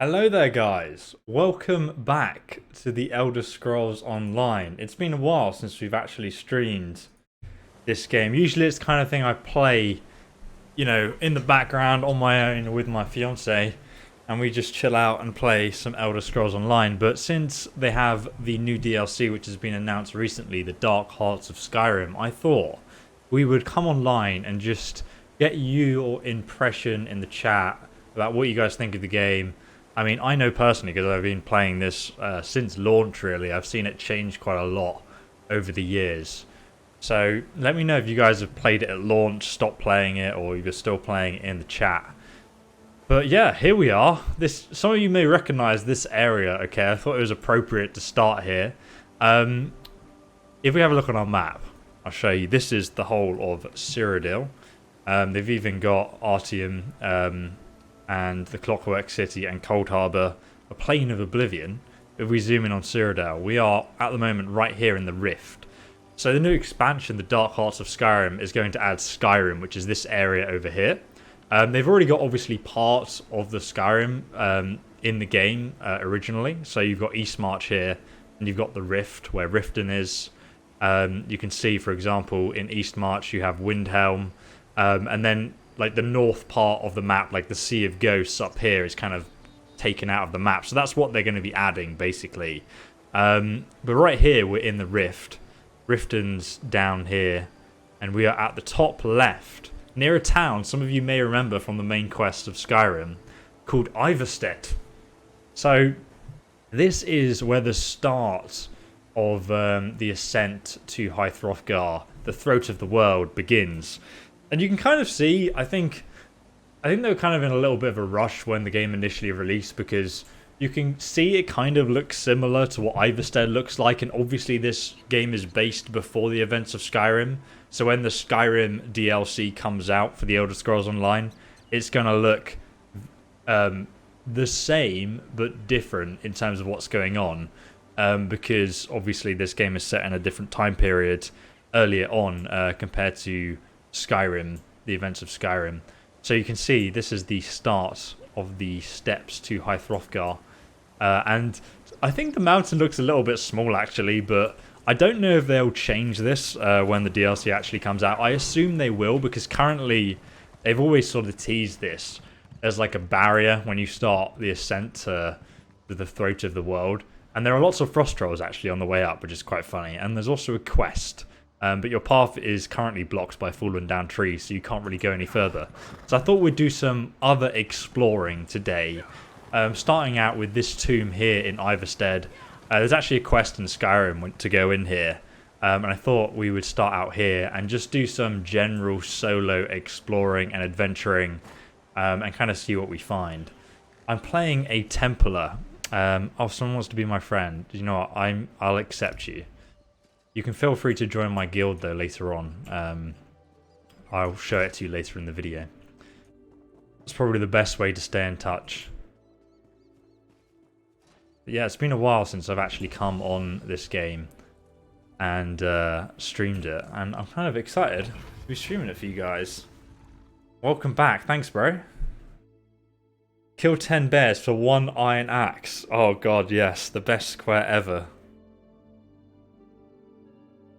Hello there guys, welcome back to the Elder Scrolls Online. It's been a while since we've actually streamed this game. Usually it's the kind of thing I play, in the background on my own with my fiance, and we just chill out and play some Elder Scrolls Online. But since they have the new DLC which has been announced recently, the Dark Hearts of Skyrim, I thought we would come online and just get your impression in the chat about what you guys think of the game. I mean, I know personally, because I've been playing this since launch, really. I've seen it change quite a lot over the years. So let me know if you guys have played it at launch, stopped playing it, or if you're still playing it in the chat. But yeah, here we are. Some of you may recognize this area, okay? I thought it was appropriate to start here. If we have a look on our map, I'll show you. This is the whole of Cyrodiil. They've even got Artium, and the Clockwork City and Cold Harbour, a Plane of Oblivion. If we zoom in on Cyrodiil, we are at the moment right here in the Rift. So the new expansion, the Dark Hearts of Skyrim, is going to add Skyrim, which is this area over here. They've already got obviously parts of the Skyrim in the game originally. So you've got Eastmarch here, and you've got the Rift where Rifton is. You can see, for example, in Eastmarch you have Windhelm, and then like the north part of the map, like the Sea of Ghosts up here, is kind of taken out of the map. So that's what they're going to be adding, basically. But right here, we're in the Rift. Rifton's down here. And we are at the top left, near a town some of you may remember from the main quest of Skyrim, called Ivarstead. So this is where the start of the ascent to High Hrothgar, the throat of the world, begins. And you can kind of see, I think they were kind of in a little bit of a rush when the game initially released, because you can see it kind of looks similar to what Ivarstead looks like, and obviously this game is based before the events of Skyrim. So when the Skyrim DLC comes out for the Elder Scrolls Online, it's going to look the same but different in terms of what's going on, because obviously this game is set in a different time period earlier on compared to Skyrim, the events of Skyrim. So you can see this is the start of the steps to High Hrothgar, and I think the mountain looks a little bit small actually, but I don't know if they'll change this when the DLC actually comes out. I assume they will, because currently they've always sort of teased this as like a barrier when you start the ascent to the throat of the world. And there are lots of frost trolls actually on the way up, which is quite funny. And there's also a quest. But your path is currently blocked by fallen down trees, so you can't really go any further. So I thought we'd do some other exploring today. Starting out with this tomb here in Ivarstead. There's actually a quest in Skyrim to go in here. And I thought we would start out here and just do some general solo exploring and adventuring. And kind of see what we find. I'm playing a Templar. Someone wants to be my friend. You know what? I'll accept you. You can feel free to join my guild though later on. I'll show it to you later in the video. It's probably the best way to stay in touch. But yeah, it's been a while since I've actually come on this game and streamed it, and I'm kind of excited to be streaming it for you guys. Welcome back. Thanks, bro. Kill 10 bears for 1 iron axe. Oh god, yes, the best square ever.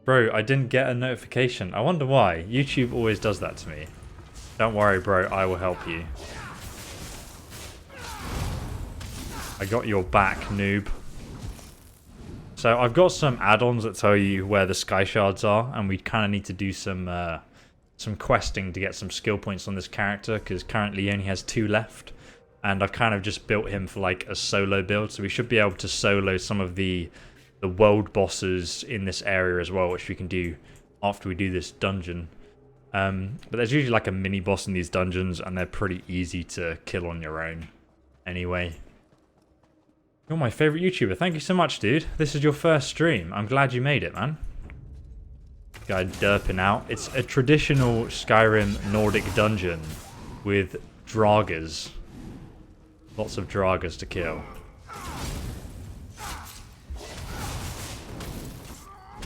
Bro, I didn't get a notification. I wonder why. YouTube always does that to me. Don't worry, bro. I will help you. I got your back, noob. So I've got some add-ons that tell you where the sky shards are, and we kind of need to do some questing to get some skill points on this character, because currently he only has 2 left. And I've kind of just built him for like a solo build, so we should be able to solo some of the world bosses in this area as well, which we can do after we do this dungeon. But there's usually like a mini boss in these dungeons, and they're pretty easy to kill on your own. Anyway, you're my favorite YouTuber. Thank you so much, dude. This is your first stream. I'm glad you made it, man. Guy derping out. It's a traditional Skyrim Nordic dungeon with draugrs. Lots of draugrs to kill.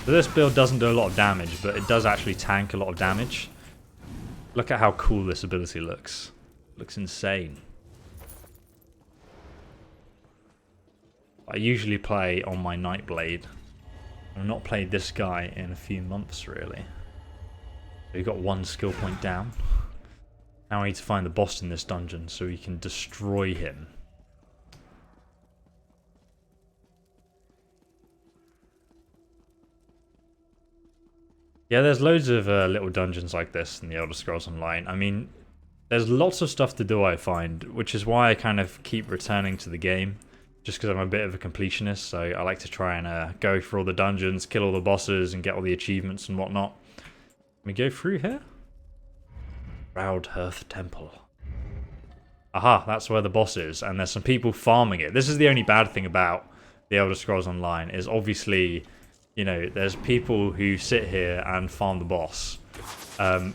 So this build doesn't do a lot of damage, but it does actually tank a lot of damage. Look at how cool this ability looks. Looks insane. I usually play on my Nightblade. I've not played this guy in a few months, really. We've got 1 skill point down. Now I need to find the boss in this dungeon so we can destroy him. Yeah, there's loads of little dungeons like this in the Elder Scrolls Online. I mean, there's lots of stuff to do, I find, which is why I kind of keep returning to the game. Just because I'm a bit of a completionist, so I like to try and go through all the dungeons, kill all the bosses, and get all the achievements and whatnot. Can we go through here? Proudhearth Temple. Aha, that's where the boss is, and there's some people farming it. This is the only bad thing about the Elder Scrolls Online, is obviously, you know, there's people who sit here and farm the boss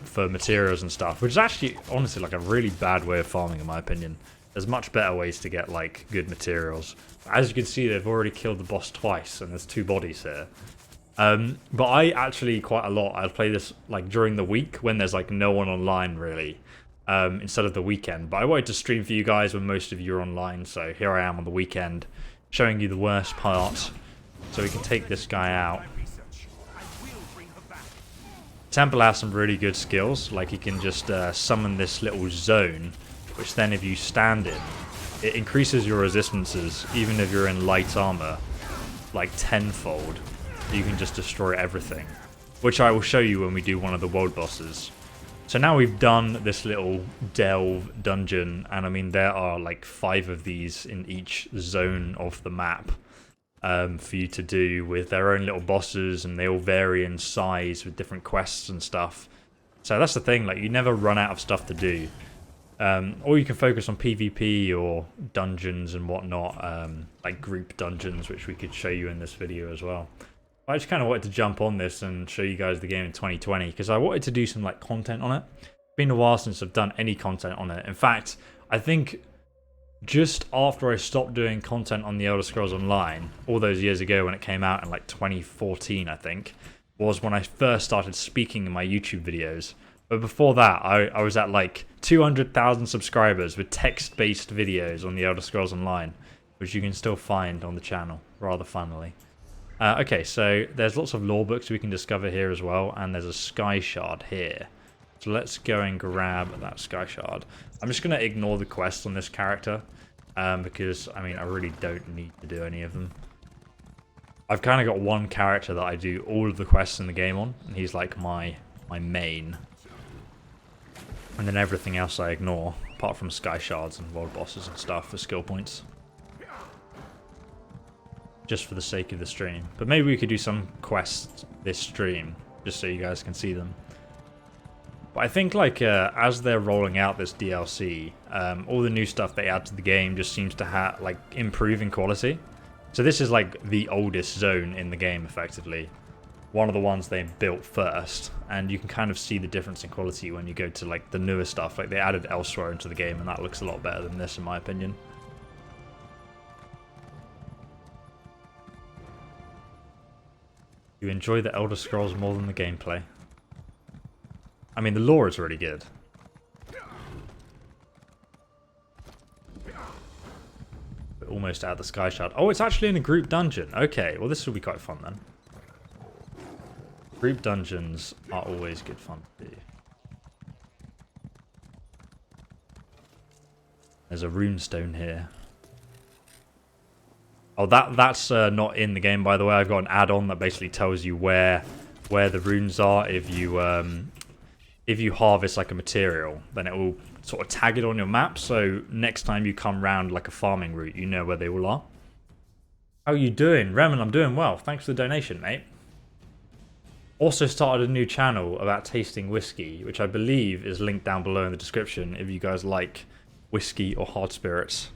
for materials and stuff, which is actually, honestly, like a really bad way of farming, in my opinion. There's much better ways to get, like, good materials. As you can see, they've already killed the boss twice, and there's 2 bodies here. But I actually, quite a lot, I'll play this, like, during the week, when there's, like, no one online, really, instead of the weekend. But I wanted to stream for you guys when most of you are online, so here I am on the weekend, showing you the worst part, so we can take this guy out. Temple has some really good skills, like he can just summon this little zone, which then if you stand in, it increases your resistances, even if you're in light armor, like tenfold. You can just destroy everything, which I will show you when we do one of the world bosses. So now we've done this little delve dungeon, and I mean there are like 5 of these in each zone of the map for you to do with their own little bosses, and they all vary in size with different quests and stuff. So that's the thing, like you never run out of stuff to do. Or you can focus on PvP or dungeons and whatnot, like group dungeons, which we could show you in this video as well. I just kind of wanted to jump on this and show you guys the game in 2020 because I wanted to do some like content on it. It's been a while since I've done any content on it. In fact, I think just after I stopped doing content on the Elder Scrolls Online, all those years ago when it came out in like 2014, I think, was when I first started speaking in my YouTube videos. But before that, I was at like 200,000 subscribers with text-based videos on the Elder Scrolls Online, which you can still find on the channel, rather funnily. Okay, so there's lots of lore books we can discover here as well, and there's a sky shard here. So let's go and grab that sky shard. I'm just going to ignore the quests on this character, because, I mean, I really don't need to do any of them. I've kind of got one character that I do all of the quests in the game on, and he's like my main. And then everything else I ignore, apart from sky shards and world bosses and stuff for skill points. Just for the sake of the stream. But maybe we could do some quests this stream, just so you guys can see them. But I think like as they're rolling out this DLC, all the new stuff they add to the game just seems to like improve in quality. So this is like the oldest zone in the game, effectively. One of the ones they built first, and you can kind of see the difference in quality when you go to like the newer stuff. Like they added Elsewhere into the game, and that looks a lot better than this, in my opinion. You enjoy the Elder Scrolls more than the gameplay. I mean, the lore is really good. We're almost out of the Sky Shard. Oh, it's actually in a group dungeon. Okay, well this will be quite fun then. Group dungeons are always good fun to do. There's a runestone here. Oh, that's not in the game, by the way. I've got an add-on that basically tells you where the runes are. If you harvest like a material, then it will sort of tag it on your map. So next time you come round like a farming route, you know where they all are. How are you doing, Remen? I'm doing well. Thanks for the donation, mate. Also started a new channel about tasting whiskey, which I believe is linked down below in the description if you guys like whiskey or hard spirits.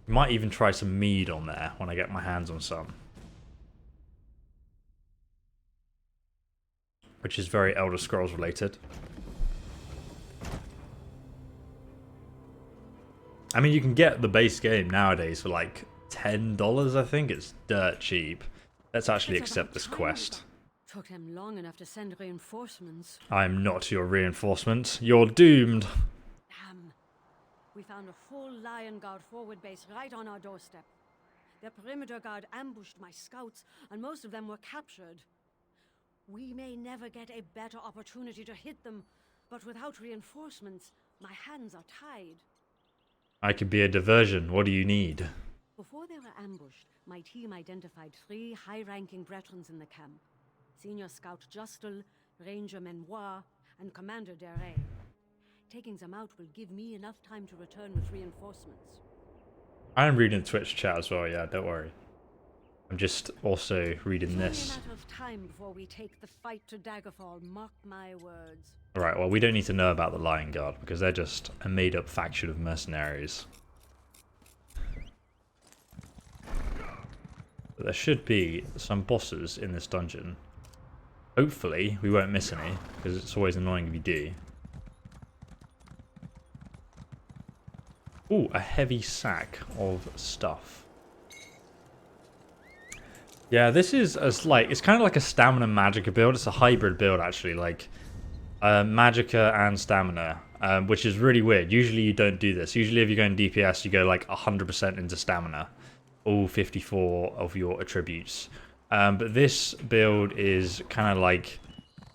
Might even try some mead on there when I get my hands on some. Which is very Elder Scrolls related. I mean, you can get the base game nowadays for like $10, I think. It's dirt cheap. Let's actually accept this quest. Took them long enough to send reinforcements. I'm not your reinforcement. You're doomed. Damn. We found a full Lion Guard forward base right on our doorstep. Their perimeter guard ambushed my scouts, and most of them were captured. We may never get a better opportunity to hit them, but without reinforcements, my hands are tied. I could be a diversion. What do you need? Before they were ambushed, my team identified 3 high-ranking veterans in the camp. Senior Scout Justel, Ranger Menoir, and Commander Dere. Taking them out will give me enough time to return with reinforcements. I am reading Twitch chat as well, yeah, don't worry. I'm just also reading this. It's only a matter of time before we take the fight to Daggerfall, mark my words. Alright, well, we don't need to know about the Lion Guard because they're just a made-up faction of mercenaries. But there should be some bosses in this dungeon. Hopefully, we won't miss any, because it's always annoying if you do. Ooh, a heavy sack of stuff. Yeah, this is it's kind of like a stamina magicka build. It's a hybrid build actually, like magicka and stamina, which is really weird. Usually you don't do this. Usually if you're going DPS, you go like 100% into stamina, all 54 of your attributes. But this build is kind of like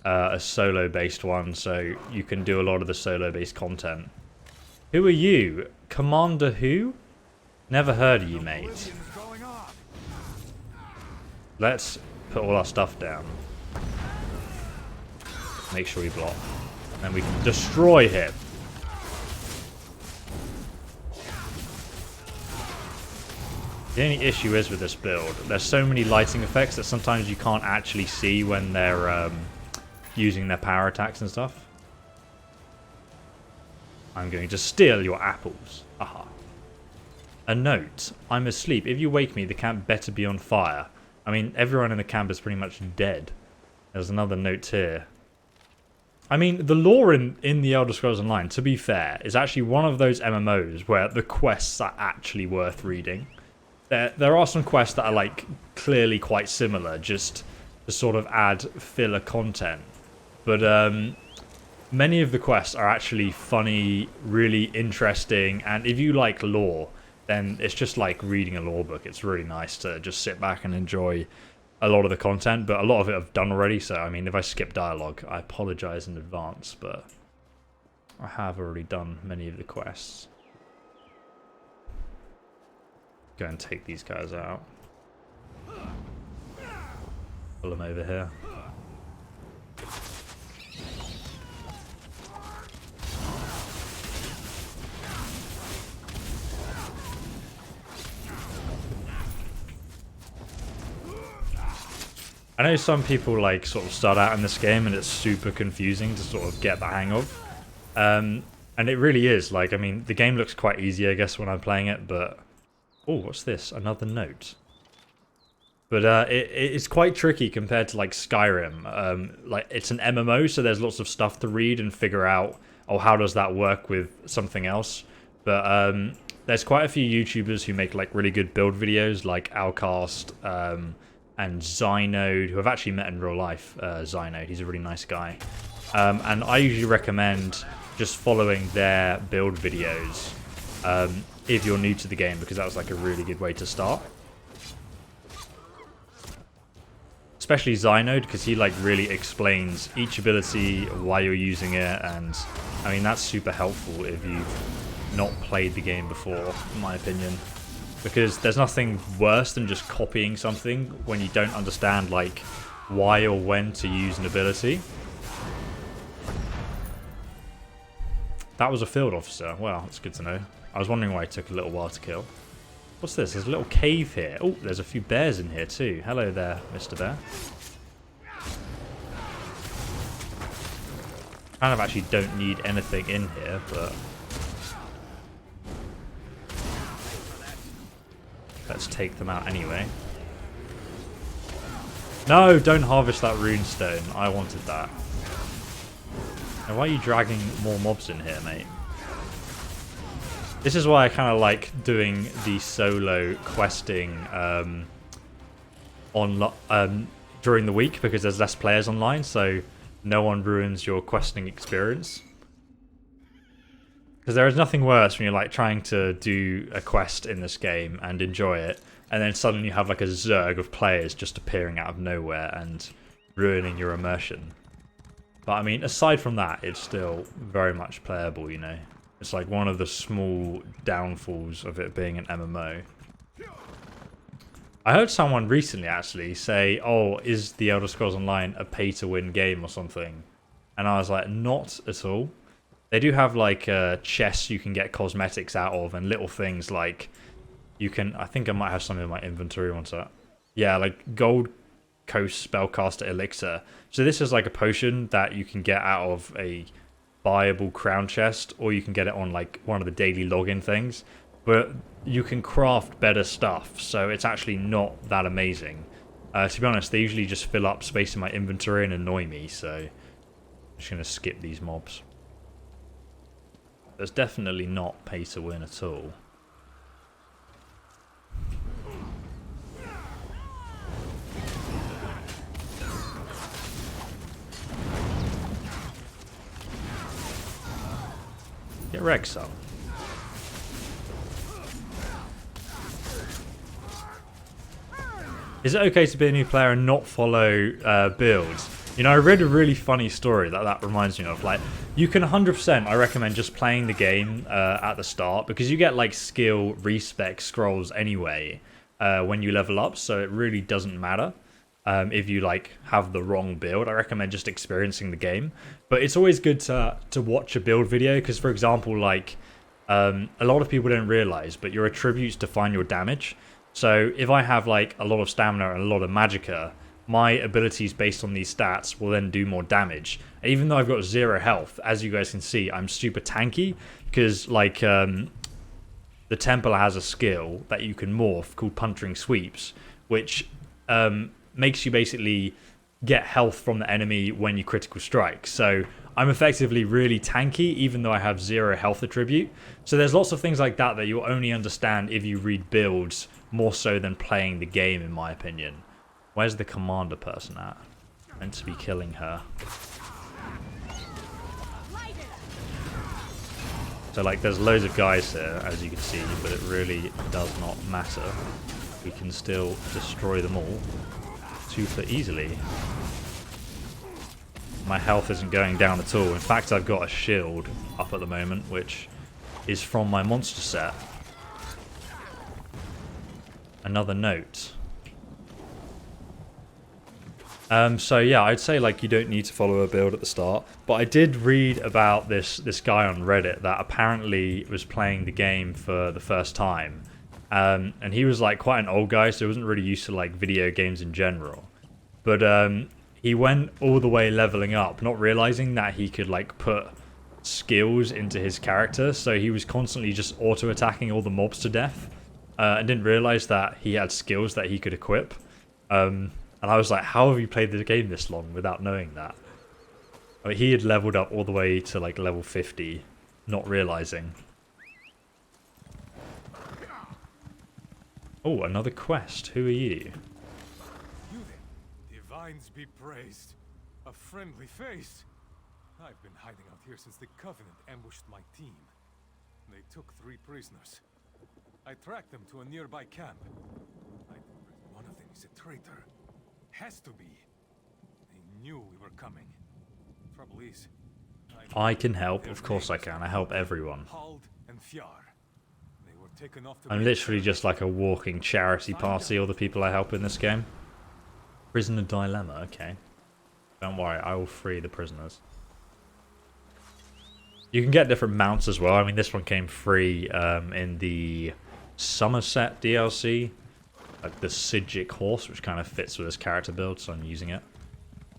a solo-based one, so you can do a lot of the solo-based content. Who are you? Commander who? Never heard of you, mate. Let's put all our stuff down. Make sure we block. And then we can destroy him. The only issue is with this build, there's so many lighting effects that sometimes you can't actually see when they're using their power attacks and stuff. I'm going to steal your apples. Aha. A note. I'm asleep. If you wake me, the camp better be on fire. I mean, everyone in the camp is pretty much dead. There's another note here. I mean, the lore in the Elder Scrolls Online, to be fair, is actually one of those MMOs where the quests are actually worth reading. There are some quests that are like clearly quite similar, just to sort of add filler content. But many of the quests are actually funny, really interesting, and if you like lore, then it's just like reading a lore book. It's really nice to just sit back and enjoy a lot of the content, but a lot of it I've done already, so I mean, if I skip dialogue, I apologise in advance, but I have already done many of the quests. Go and take these guys out. Pull them over here. I know some people like sort of start out in this game and it's super confusing to sort of get the hang of. And it really is. Like, I mean, the game looks quite easy, I guess, when I'm playing it, but... Oh, what's this? Another note. But it's quite tricky compared to like Skyrim. Like, it's an MMO, so there's lots of stuff to read and figure out, oh, how does that work with something else? But there's quite a few YouTubers who make like really good build videos, like Outcast and Zynode, who I've actually met in real life. Zynode, he's a really nice guy. And I usually recommend just following their build videos if you're new to the game, because that was like a really good way to start. Especially Zynode, because he like really explains each ability, why you're using it, and I mean that's super helpful if you've not played the game before, in my opinion. Because there's nothing worse than just copying something when you don't understand like why or when to use an ability. That was a field officer. Well, that's good to know. I was wondering why it took a little while to kill. What's this? There's a little cave here. Oh, there's a few bears in here too. Hello there, Mr. Bear. Kind of actually don't need anything in here, but... let's take them out anyway. No, don't harvest that runestone. I wanted that. Now, why are you dragging more mobs in here, mate? This is why I kind of like doing the solo questing during the week, because there's less players online, so no one ruins your questing experience. Because there is nothing worse when you're like trying to do a quest in this game and enjoy it, and then suddenly you have like a zerg of players just appearing out of nowhere and ruining your immersion. But I mean, aside from that, it's still very much playable, you know. It's like one of the small downfalls of it being an MMO. I heard someone recently actually say, oh, is the Elder Scrolls Online a pay-to-win game or something? And I was like, not at all. They do have like chests you can get cosmetics out of and little things like you can, I think I might have some in my inventory, one sec. Yeah, like Gold Coast Spellcaster Elixir. So this is like a potion that you can get out of a buyable crown chest, or you can get it on like one of the daily login things. But you can craft better stuff, so it's actually not that amazing. To be honest, they usually just fill up space in my inventory and annoy me, so I'm just going to skip these mobs. There's definitely not pay to win at all. Get Rex up. Is it okay to be a new player and not follow builds? You know, I read a really funny story that reminds me of. Like, you can 100%, I recommend just playing the game at the start, because you get like skill respec scrolls anyway when you level up, so it really doesn't matter if you like have the wrong build. I recommend just experiencing the game, but it's always good to watch a build video, because for example, like a lot of people don't realize, but your attributes define your damage. So if I have like a lot of stamina and a lot of magicka, my abilities based on these stats will then do more damage. Even though I've got 0 health, as you guys can see, I'm super tanky, because like the Templar has a skill that you can morph called Puncturing Sweeps, which makes you basically get health from the enemy when you critical strike. So I'm effectively really tanky, even though I have 0 health attribute. So there's lots of things like that that you'll only understand if you read builds more so than playing the game, in my opinion. Where's the commander person at? Meant to be killing her. So like there's loads of guys here, as you can see, but it really does not matter. We can still destroy them all super easily. My health isn't going down at all. In fact, I've got a shield up at the moment, which is from my monster set. Another note. So yeah, I'd say like you don't need to follow a build at the start, but I did read about this guy on Reddit that apparently was playing the game for the first time, and he was like quite an old guy, so he wasn't really used to like video games in general. But he went all the way leveling up, not realizing that he could like put skills into his character, so he was constantly just auto-attacking all the mobs to death, and didn't realize that he had skills that he could equip. And I was like, how have you played the game this long without knowing that? I mean, he had leveled up all the way to like level 50, not realizing. Oh, another quest. Who are you? You then, divines be praised. A friendly face. I've been hiding out here since the Covenant ambushed my team. They took 3 prisoners. I tracked them to a nearby camp. One of them is a traitor. Has to be. They knew we were coming. Trouble is, I can help. Of course I can. I help everyone. I'm literally just like a walking charity party, all the people I help in this game. Prisoner dilemma, okay. Don't worry, I will free the prisoners. You can get different mounts as well. I mean, this one came free in the Somerset DLC. Like the Sijic horse, which kind of fits with his character build, so I'm using it.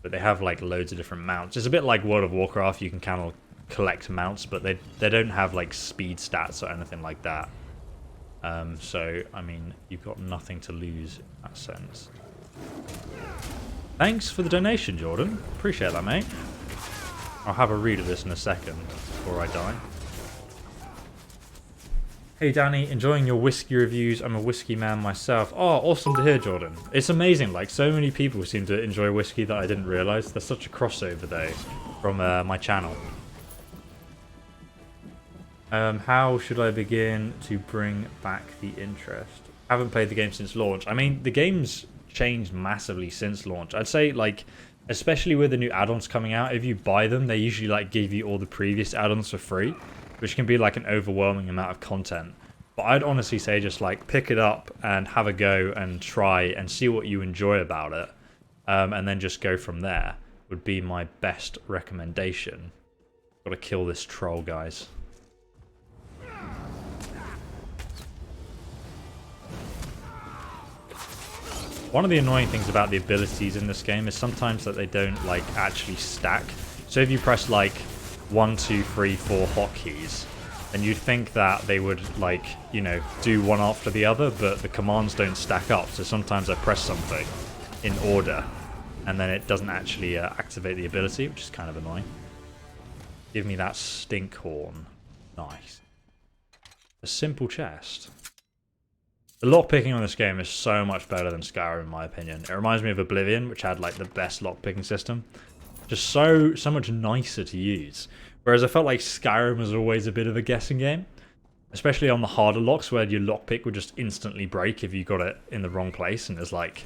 But they have like loads of different mounts. It's a bit like World of Warcraft. You can kind of collect mounts, but they don't have like speed stats or anything like that. So I mean, you've got nothing to lose in that sense. Thanks for the donation, Jordan. Appreciate that, mate. I'll have a read of this in a second before I die. Hey Danny, enjoying your whiskey reviews. I'm a whiskey man myself. Oh, awesome to hear, Jordan. It's amazing, like so many people seem to enjoy whiskey that I didn't realise. There's such a crossover though from my channel. How should I begin to bring back the interest? Haven't played the game since launch. I mean, the game's changed massively since launch. I'd say, like, especially with the new add-ons coming out, if you buy them, they usually, like, give you all the previous add-ons for free, which can be, like, an overwhelming amount of content. But I'd honestly say just, like, pick it up and have a go and try and see what you enjoy about it. And then just go from there would be my best recommendation. Gotta kill this troll, guys. One of the annoying things about the abilities in this game is sometimes that they don't, like, actually stack. So if you press, like, 1, 2, 3, 4 hotkeys, then you'd think that they would, like, you know, do one after the other, but the commands don't stack up. So sometimes I press something in order, and then it doesn't actually activate the ability, which is kind of annoying. Give me that stink horn. Nice. A simple chest. The lockpicking on this game is so much better than Skyrim, in my opinion. It reminds me of Oblivion, which had, like, the best lockpicking system. Just so much nicer to use. Whereas I felt like Skyrim was always a bit of a guessing game. Especially on the harder locks, where your lockpick would just instantly break if you got it in the wrong place. And it's, like,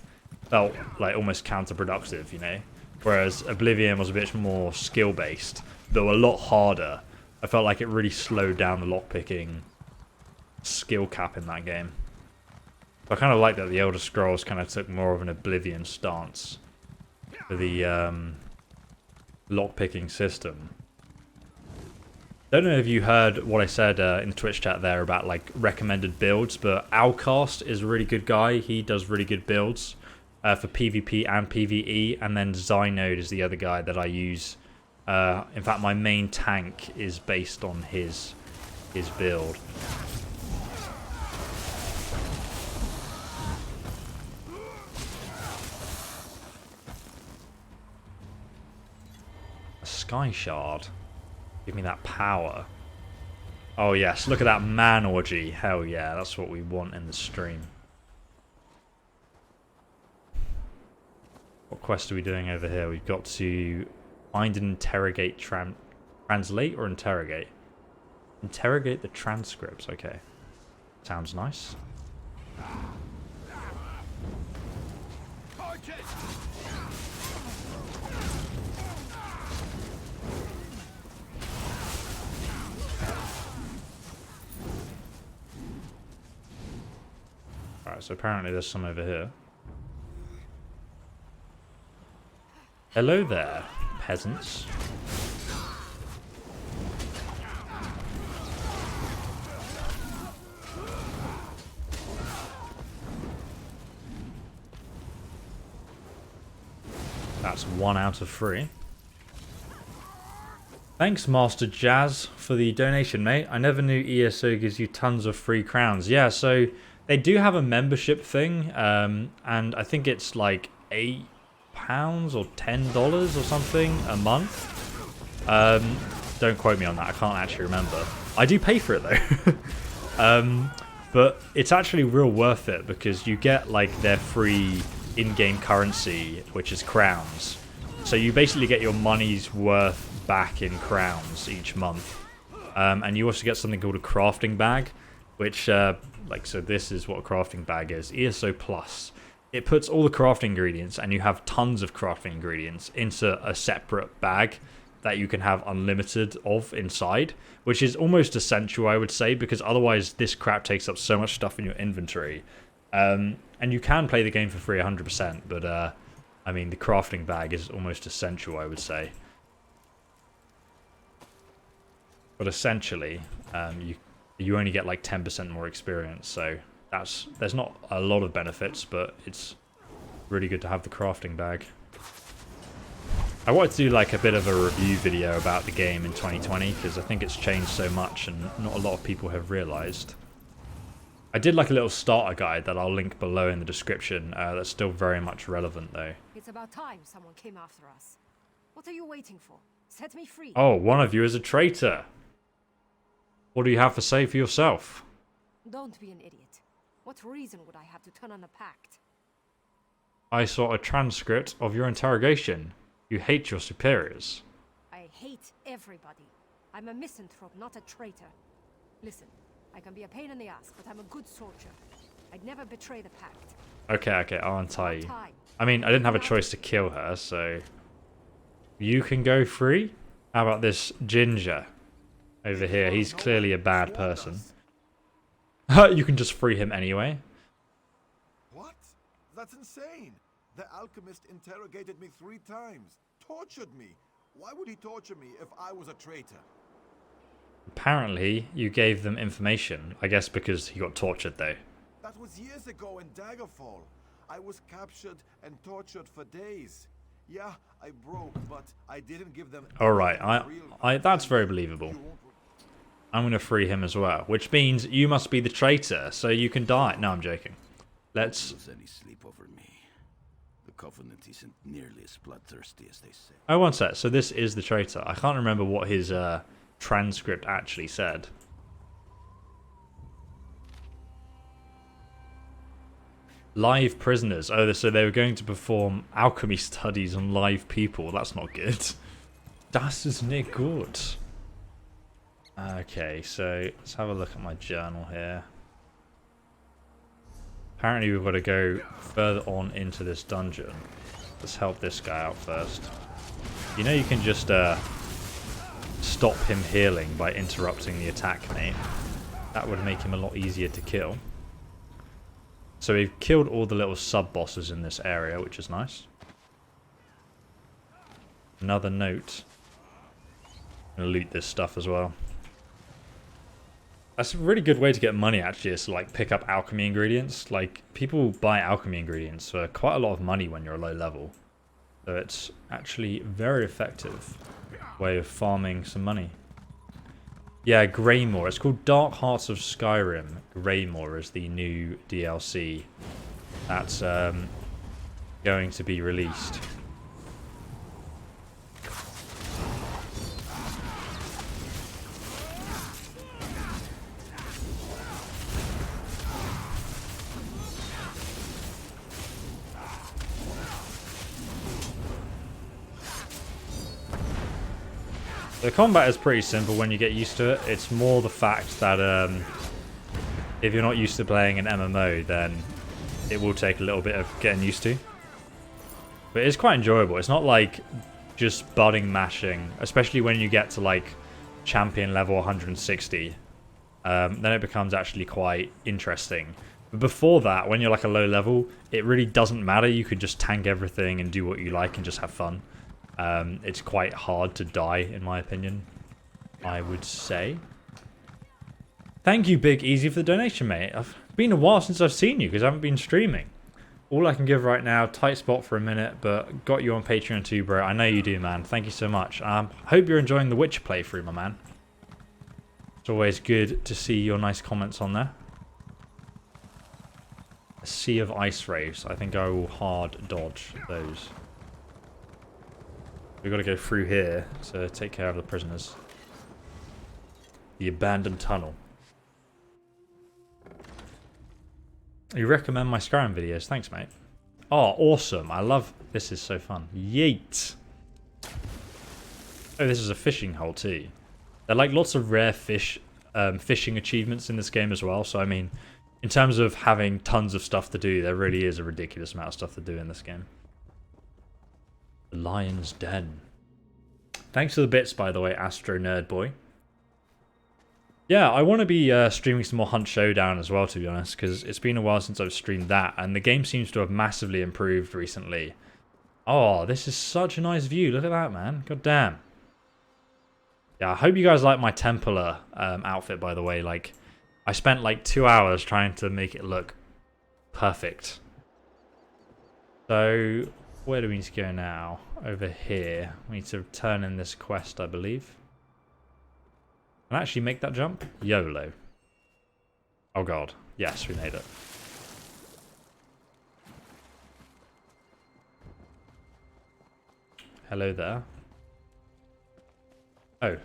felt, like, almost counterproductive, you know? Whereas Oblivion was a bit more skill-based, though a lot harder. I felt like it really slowed down the lockpicking skill cap in that game. I kind of like that the Elder Scrolls kind of took more of an Oblivion stance for the lockpicking system. Don't know if you heard what I said in the Twitch chat there about, like, recommended builds, but Outcast is a really good guy. He does really good builds for PvP and PvE, and then Zynode is the other guy that I use. In fact, my main tank is based on his build. Sky Shard. Give me that power. Oh yes, look at that man orgy. Hell yeah, that's what we want in the stream. What quest are we doing over here? We've got to find and interrogate translate or interrogate? Interrogate the transcripts, okay. Sounds nice. Alright, so apparently there's some over here. Hello there, peasants. That's 1 out of 3. Thanks, Master Jazz, for the donation, mate. I never knew ESO gives you tons of free crowns. Yeah, so they do have a membership thing, and I think it's like £8 or $10 or something a month. Don't quote me on that. I can't actually remember. I do pay for it though. But it's actually real worth it because you get like their free in-game currency, which is crowns. So you basically get your money's worth back in crowns each month. And you also get something called a crafting bag, which so this is what a crafting bag is. ESO Plus. It puts all the crafting ingredients, and you have tons of crafting ingredients, into a separate bag that you can have unlimited of inside, which is almost essential, I would say, because otherwise this crap takes up so much stuff in your inventory. And you can play the game for free 100%, but I mean, the crafting bag is almost essential, I would say. But essentially, you only get like 10% more experience, so there's not a lot of benefits, but it's really good to have the crafting bag. I wanted to do like a bit of a review video about the game in 2020 because I think it's changed so much and not a lot of people have realized. I did like a little starter guide that I'll link below in the description. That's still very much relevant though. It's about time someone came after us. What are you waiting for? Set me free. Oh, one of you is a traitor. What do you have to say for yourself? Don't be an idiot. What reason would I have to turn on the pact? I saw a transcript of your interrogation. You hate your superiors. I hate everybody. I'm a misanthrope, not a traitor. Listen, I can be a pain in the ass, but I'm a good soldier. I'd never betray the pact. Okay, I'll untie you. I mean, I didn't have a choice to kill her, so... You can go free? How about this ginger over here? He's clearly a bad person. You can just free him anyway. What? That's insane. The alchemist interrogated me 3 times. Tortured me. Why would he torture me if I was a traitor? Apparently, you gave them information. I guess because he got tortured, though. That was years ago in Daggerfall. I was captured and tortured for days. Yeah, I broke, but I didn't give them... Alright, that's very believable. I'm going to free him as well, which means you must be the traitor, so you can die. No, I'm joking. Let's... Any sleep over me. The Covenant isn't nearly as bloodthirsty as they say. Oh, one sec. So this is the traitor. I can't remember what his transcript actually said. Live prisoners. Oh, so they were going to perform alchemy studies on live people. That's not good. Das ist nicht gut. Okay, so let's have a look at my journal here. Apparently we've got to go further on into this dungeon. Let's help this guy out first. You know you can just stop him healing by interrupting the attack, mate. That would make him a lot easier to kill. So we've killed all the little sub-bosses in this area, which is nice. Another note. I'm going to loot this stuff as well. That's a really good way to get money, actually, is to like pick up alchemy ingredients. Like, people buy alchemy ingredients for quite a lot of money when you're low level. So it's actually a very effective way of farming some money. Yeah, Greymore. It's called Dark Hearts of Skyrim. Greymore is the new DLC that's going to be released. The combat is pretty simple when you get used to it. It's more the fact that if you're not used to playing an MMO, then it will take a little bit of getting used to. But it's quite enjoyable. It's not like just butting mashing, especially when you get to like champion level 160. Then it becomes actually quite interesting. But before that, when you're like a low level, it really doesn't matter. You can just tank everything and do what you like and just have fun. It's quite hard to die, in my opinion, I would say. Thank you, Big Easy, for the donation, mate. It's been a while since I've seen you because I haven't been streaming. All I can give right now, tight spot for a minute, but got you on Patreon too, bro. I know you do, man. Thank you so much. Hope you're enjoying the Witcher playthrough, my man. It's always good to see your nice comments on there. A sea of ice rays. I think I will hard dodge those. We've got to go through here to take care of the prisoners. The abandoned tunnel. You recommend my Skyrim videos? Thanks, mate. Oh, awesome. I love... This is so fun. Yeet. Oh, this is a fishing hole too. There are like lots of rare fishing achievements in this game as well. So, I mean, in terms of having tons of stuff to do, there really is a ridiculous amount of stuff to do in this game. The Lion's Den. Thanks for the bits, by the way, Astro Nerd Boy. Yeah, I want to be streaming some more Hunt Showdown as well, to be honest, because it's been a while since I've streamed that, and the game seems to have massively improved recently. Oh, this is such a nice view. Look at that, man. God damn. Yeah, I hope you guys like my Templar outfit, by the way. Like, I spent like 2 hours trying to make it look perfect. So... where do we need to go now? Over here. We need to turn in this quest, I believe. Can I actually make that jump? YOLO. Oh god. Yes, we made it. Hello there. Oh.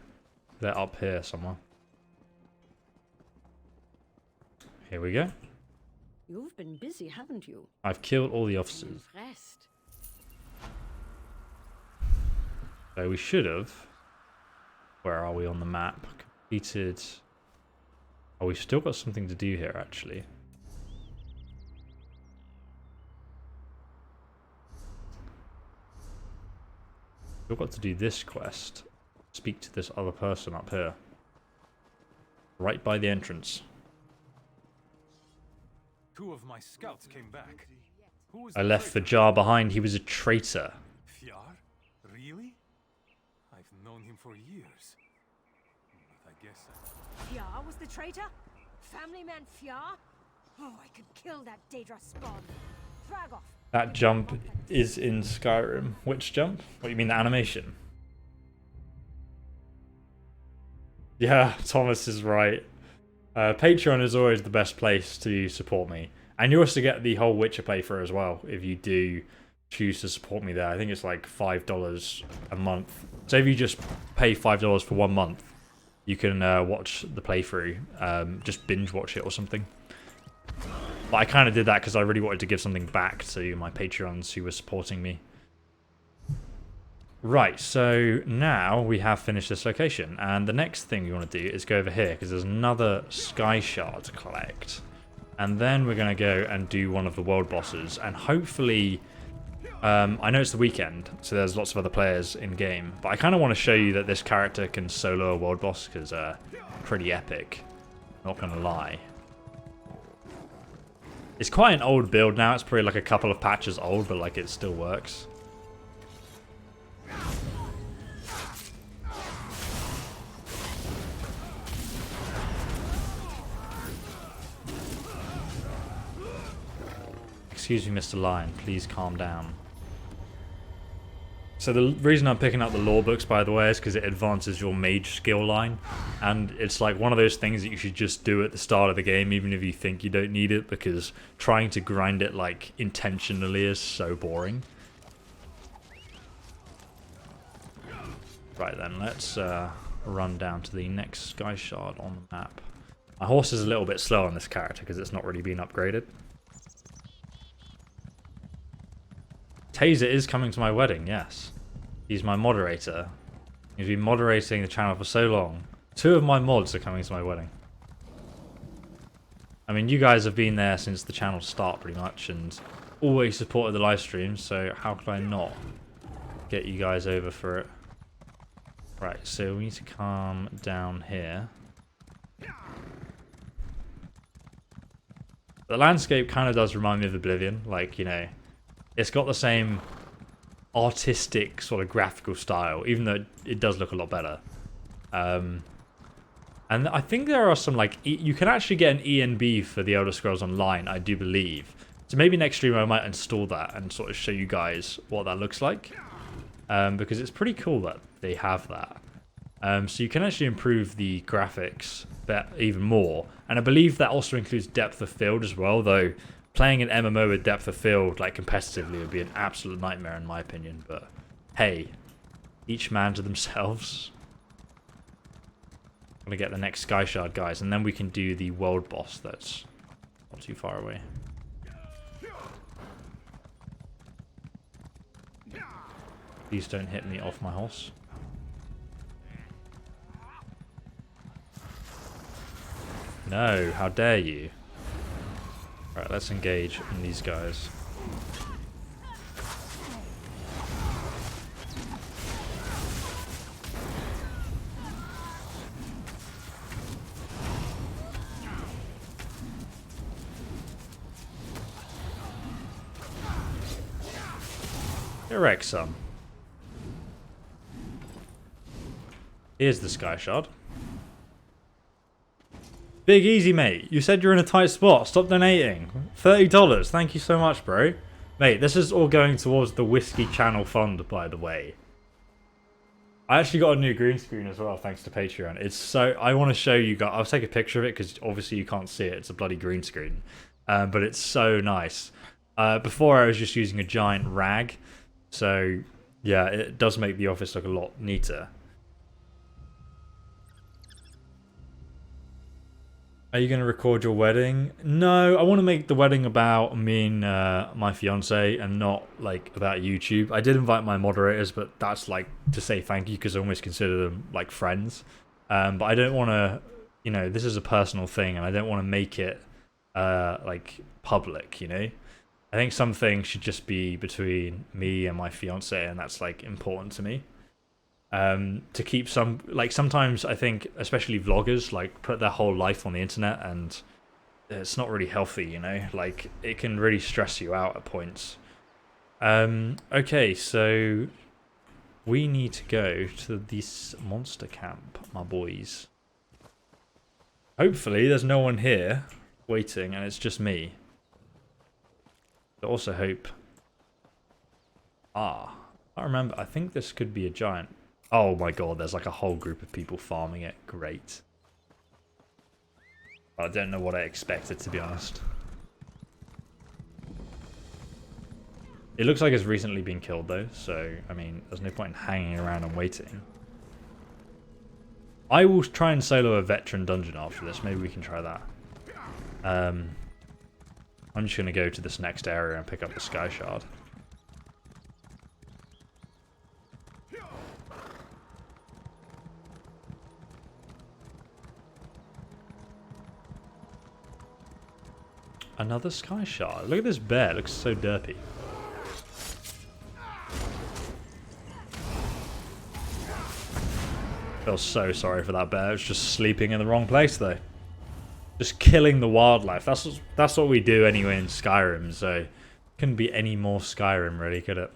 They're up here somewhere. Here we go. You've been busy, haven't you? I've killed all the officers. Rest. So we should have... Where are we on the map? Completed Oh, we've still got something to do here, actually. We've got to do this quest. Speak to this other person up here. Right by the entrance. 2 of my scouts came back. Who was I the left the traitor? jar behind. He was a traitor. Fjord? Really? I've known him for years. But I guess Fjord was the traitor? Family man Fjord? Oh, I could kill that Daedra spawn. Frag off. That jump is in Skyrim. Which jump? What, you mean the animation? Yeah, Thomas is right. Patreon is always the best place to support me. And you also get the whole Witcher playthrough as well, if you do choose to support me there. I think it's like $5 a month. So if you just pay $5 for 1 month, you can watch the playthrough. Just binge watch it or something. But I kind of did that because I really wanted to give something back to my Patreons who were supporting me. Right, so now we have finished this location. And the next thing we want to do is go over here because there's another Sky Shard to collect. And then we're going to go and do one of the world bosses. And hopefully, I know it's the weekend, so there's lots of other players in game. But I kind of want to show you that this character can solo a world boss because pretty epic. Not going to lie. It's quite an old build now. It's probably like a couple of patches old, but like it still works. Excuse me, Mr. Lion. Please calm down. So the reason I'm picking up the lore books, by the way, is because it advances your mage skill line. And it's like one of those things that you should just do at the start of the game, even if you think you don't need it, because trying to grind it like intentionally is so boring. Right then, let's run down to the next Sky Shard on the map. My horse is a little bit slow on this character because it's not really been upgraded. Taser is coming to my wedding, yes. He's my moderator. He's been moderating the channel for so long. 2 of my mods are coming to my wedding. I mean, you guys have been there since the channel start pretty much and always supported the live streams, so how could I not get you guys over for it? Right, so we need to calm down here. The landscape kind of does remind me of Oblivion, like, you know, it's got the same artistic sort of graphical style, even though it does look a lot better. And I think there are some, like, you can actually get an ENB for the Elder Scrolls Online, I do believe. So maybe next stream I might install that and sort of show you guys what that looks like. Because it's pretty cool that they have that. So you can actually improve the graphics even more. And I believe that also includes depth of field as well, though playing an MMO with depth of field, like competitively, would be an absolute nightmare in my opinion. But hey, each man to themselves. I'm gonna get the next Sky Shard, guys, and then we can do the world boss that's not too far away. Please don't hit me off my horse. No, how dare you? Right, let's engage in these guys. Erect some. Here's the Sky Shard. Big easy, mate. You said you're in a tight spot. Stop donating. $30. Thank you so much, bro. Mate, this is all going towards the Whiskey Channel Fund, by the way. I actually got a new green screen as well, thanks to Patreon. It's so... I want to show you guys... I'll take a picture of it, because obviously you can't see it. It's a bloody green screen. But it's so nice. Before, I was just using a giant rag. So, yeah, it does make the office look a lot neater. Are you going to record your wedding? No, I want to make the wedding about me and my fiance and not like about YouTube. I did invite my moderators, but that's like to say thank you because I almost consider them like friends. But I don't want to, you know, this is a personal thing and I don't want to make it like public, you know. I think some things should just be between me and my fiance, and that's like important to me. To keep some, like, sometimes I think especially vloggers like put their whole life on the internet, and it's not really healthy, you know, like it can really stress you out at points. Okay, so we need to go to this monster camp, my boys. Hopefully there's no one here waiting and it's just me. I also hope... I remember, I think this could be a giant... Oh my god, there's like a whole group of people farming it. Great. I don't know what I expected, to be honest. It looks like it's recently been killed though, so, I mean, there's no point in hanging around and waiting. I will try and solo a veteran dungeon after this. Maybe we can try that. I'm just going to go to this next area and pick up the Sky Shard. Another Sky Shard. Look at this bear. It looks so derpy. Feel so sorry for that bear. It's just sleeping in the wrong place though. Just killing the wildlife. That's what we do anyway in Skyrim, so couldn't be any more Skyrim really, could it?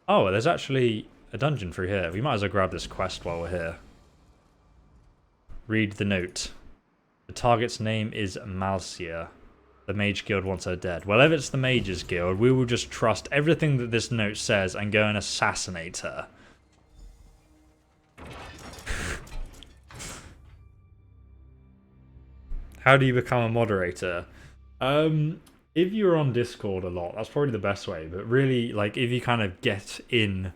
Oh, there's actually a dungeon through here. We might as well grab this quest while we're here. Read the note. The target's name is Malcia. The Mage Guild wants her dead. Well, if it's the Mages Guild, we will just trust everything that this note says and go and assassinate her. How do you become a moderator? If you're on Discord a lot, that's probably the best way. But really, like, if you kind of get in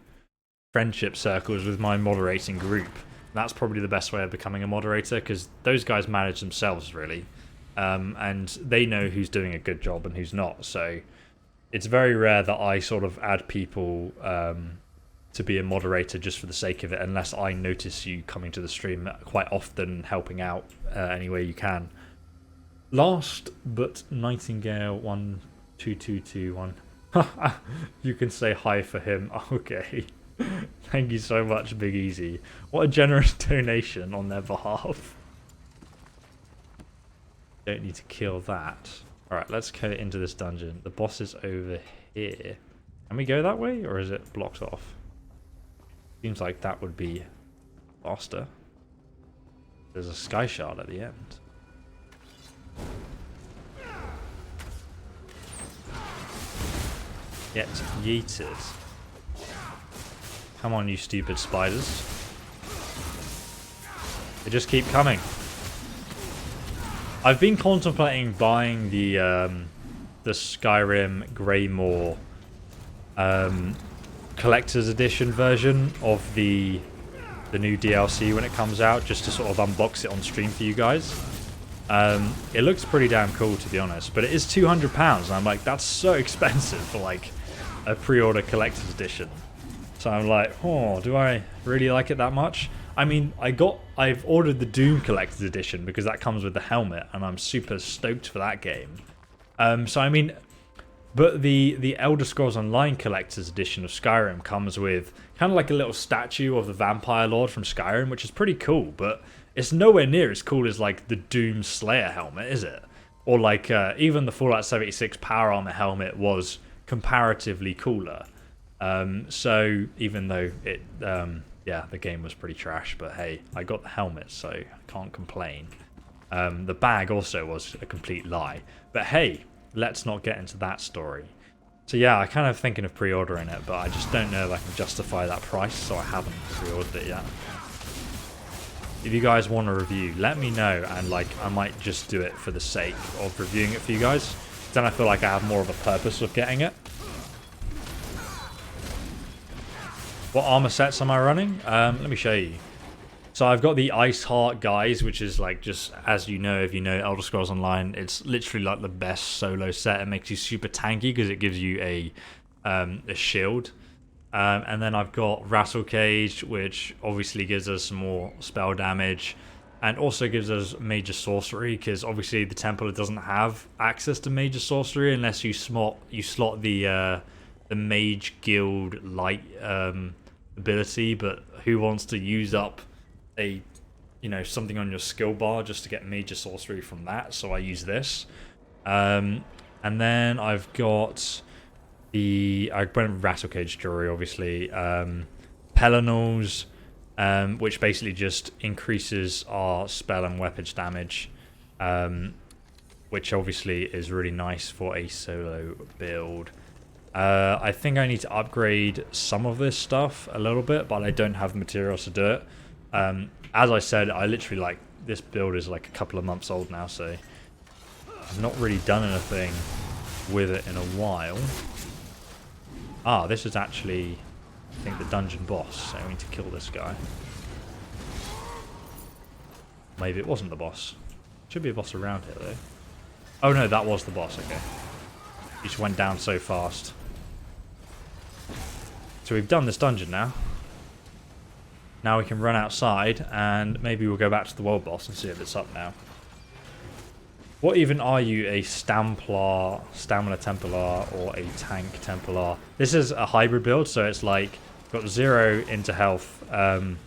friendship circles with my moderating group, that's probably the best way of becoming a moderator, because those guys manage themselves, really. And they know who's doing a good job and who's not. So it's very rare that I sort of add people to be a moderator just for the sake of it, unless I notice you coming to the stream quite often, helping out any way you can. Last but Nightingale 12221. You can say hi for him. Okay. Thank you so much, Big Easy. What a generous donation on their behalf. Don't need to kill that. Alright, let's go into this dungeon. The boss is over here. Can we go that way, or is it blocked off? Seems like that would be faster. There's a Sky Shard at the end. Get yeeted. Come on, you stupid spiders. They just keep coming. I've been contemplating buying the Skyrim Greymoor collector's edition version of the new DLC when it comes out, just to sort of unbox it on stream for you guys. It looks pretty damn cool, to be honest, but it is £200, and I'm like, that's so expensive for like a pre-order collector's edition. So I'm like, oh, do I really like it that much? I mean, I've ordered the Doom collector's edition because that comes with the helmet, and I'm super stoked for that game. So I mean, but the Elder Scrolls Online collector's edition of Skyrim comes with kind of like a little statue of the Vampire Lord from Skyrim, which is pretty cool, but it's nowhere near as cool as like the Doom Slayer helmet, is it? Or like even the Fallout 76 Power Armor helmet was comparatively cooler. So even though it, yeah, the game was pretty trash, but hey, I got the helmet, so I can't complain. The bag also was a complete lie, but hey, let's not get into that story. So yeah, I'm kind of thinking of pre-ordering it, but I just don't know if I can justify that price, so I haven't pre-ordered it yet. If you guys want a review, let me know, and like I might just do it for the sake of reviewing it for you guys. Then I feel like I have more of a purpose of getting it. What armor sets am I running? Let me show you. So I've got the Ice Heart Guys, which is like, just as you know, if you know Elder Scrolls Online, it's literally like the best solo set. It makes you super tanky because it gives you a shield. And then I've got Rattle Cage, which obviously gives us some more spell damage. and also gives us major sorcery, because obviously the Templar doesn't have access to major sorcery unless you slot the Mage Guild light ability. But who wants to use up a something on your skill bar just to get major sorcery from that? So I use this, and then I've got I went with Rattlecage Jury, obviously, Pelinals, which basically just increases our spell and weapons damage, which obviously is really nice for a solo build. I think I need to upgrade some of this stuff a little bit, but I don't have the materials to do it. As I said, I literally this build is like a couple of months old now, so I've not really done anything with it in a while. Ah, this is actually, I think, the dungeon boss, so we need to kill this guy. Maybe it wasn't the boss. Should be a boss around here, though. Oh no, that was the boss, okay. He just went down so fast. So we've done this dungeon now. Now we can run outside, and maybe we'll go back to the world boss and see if it's up now. What even are you, a Stamina Templar, or a Tank Templar? This is a hybrid build, so it's like got 0 into health, and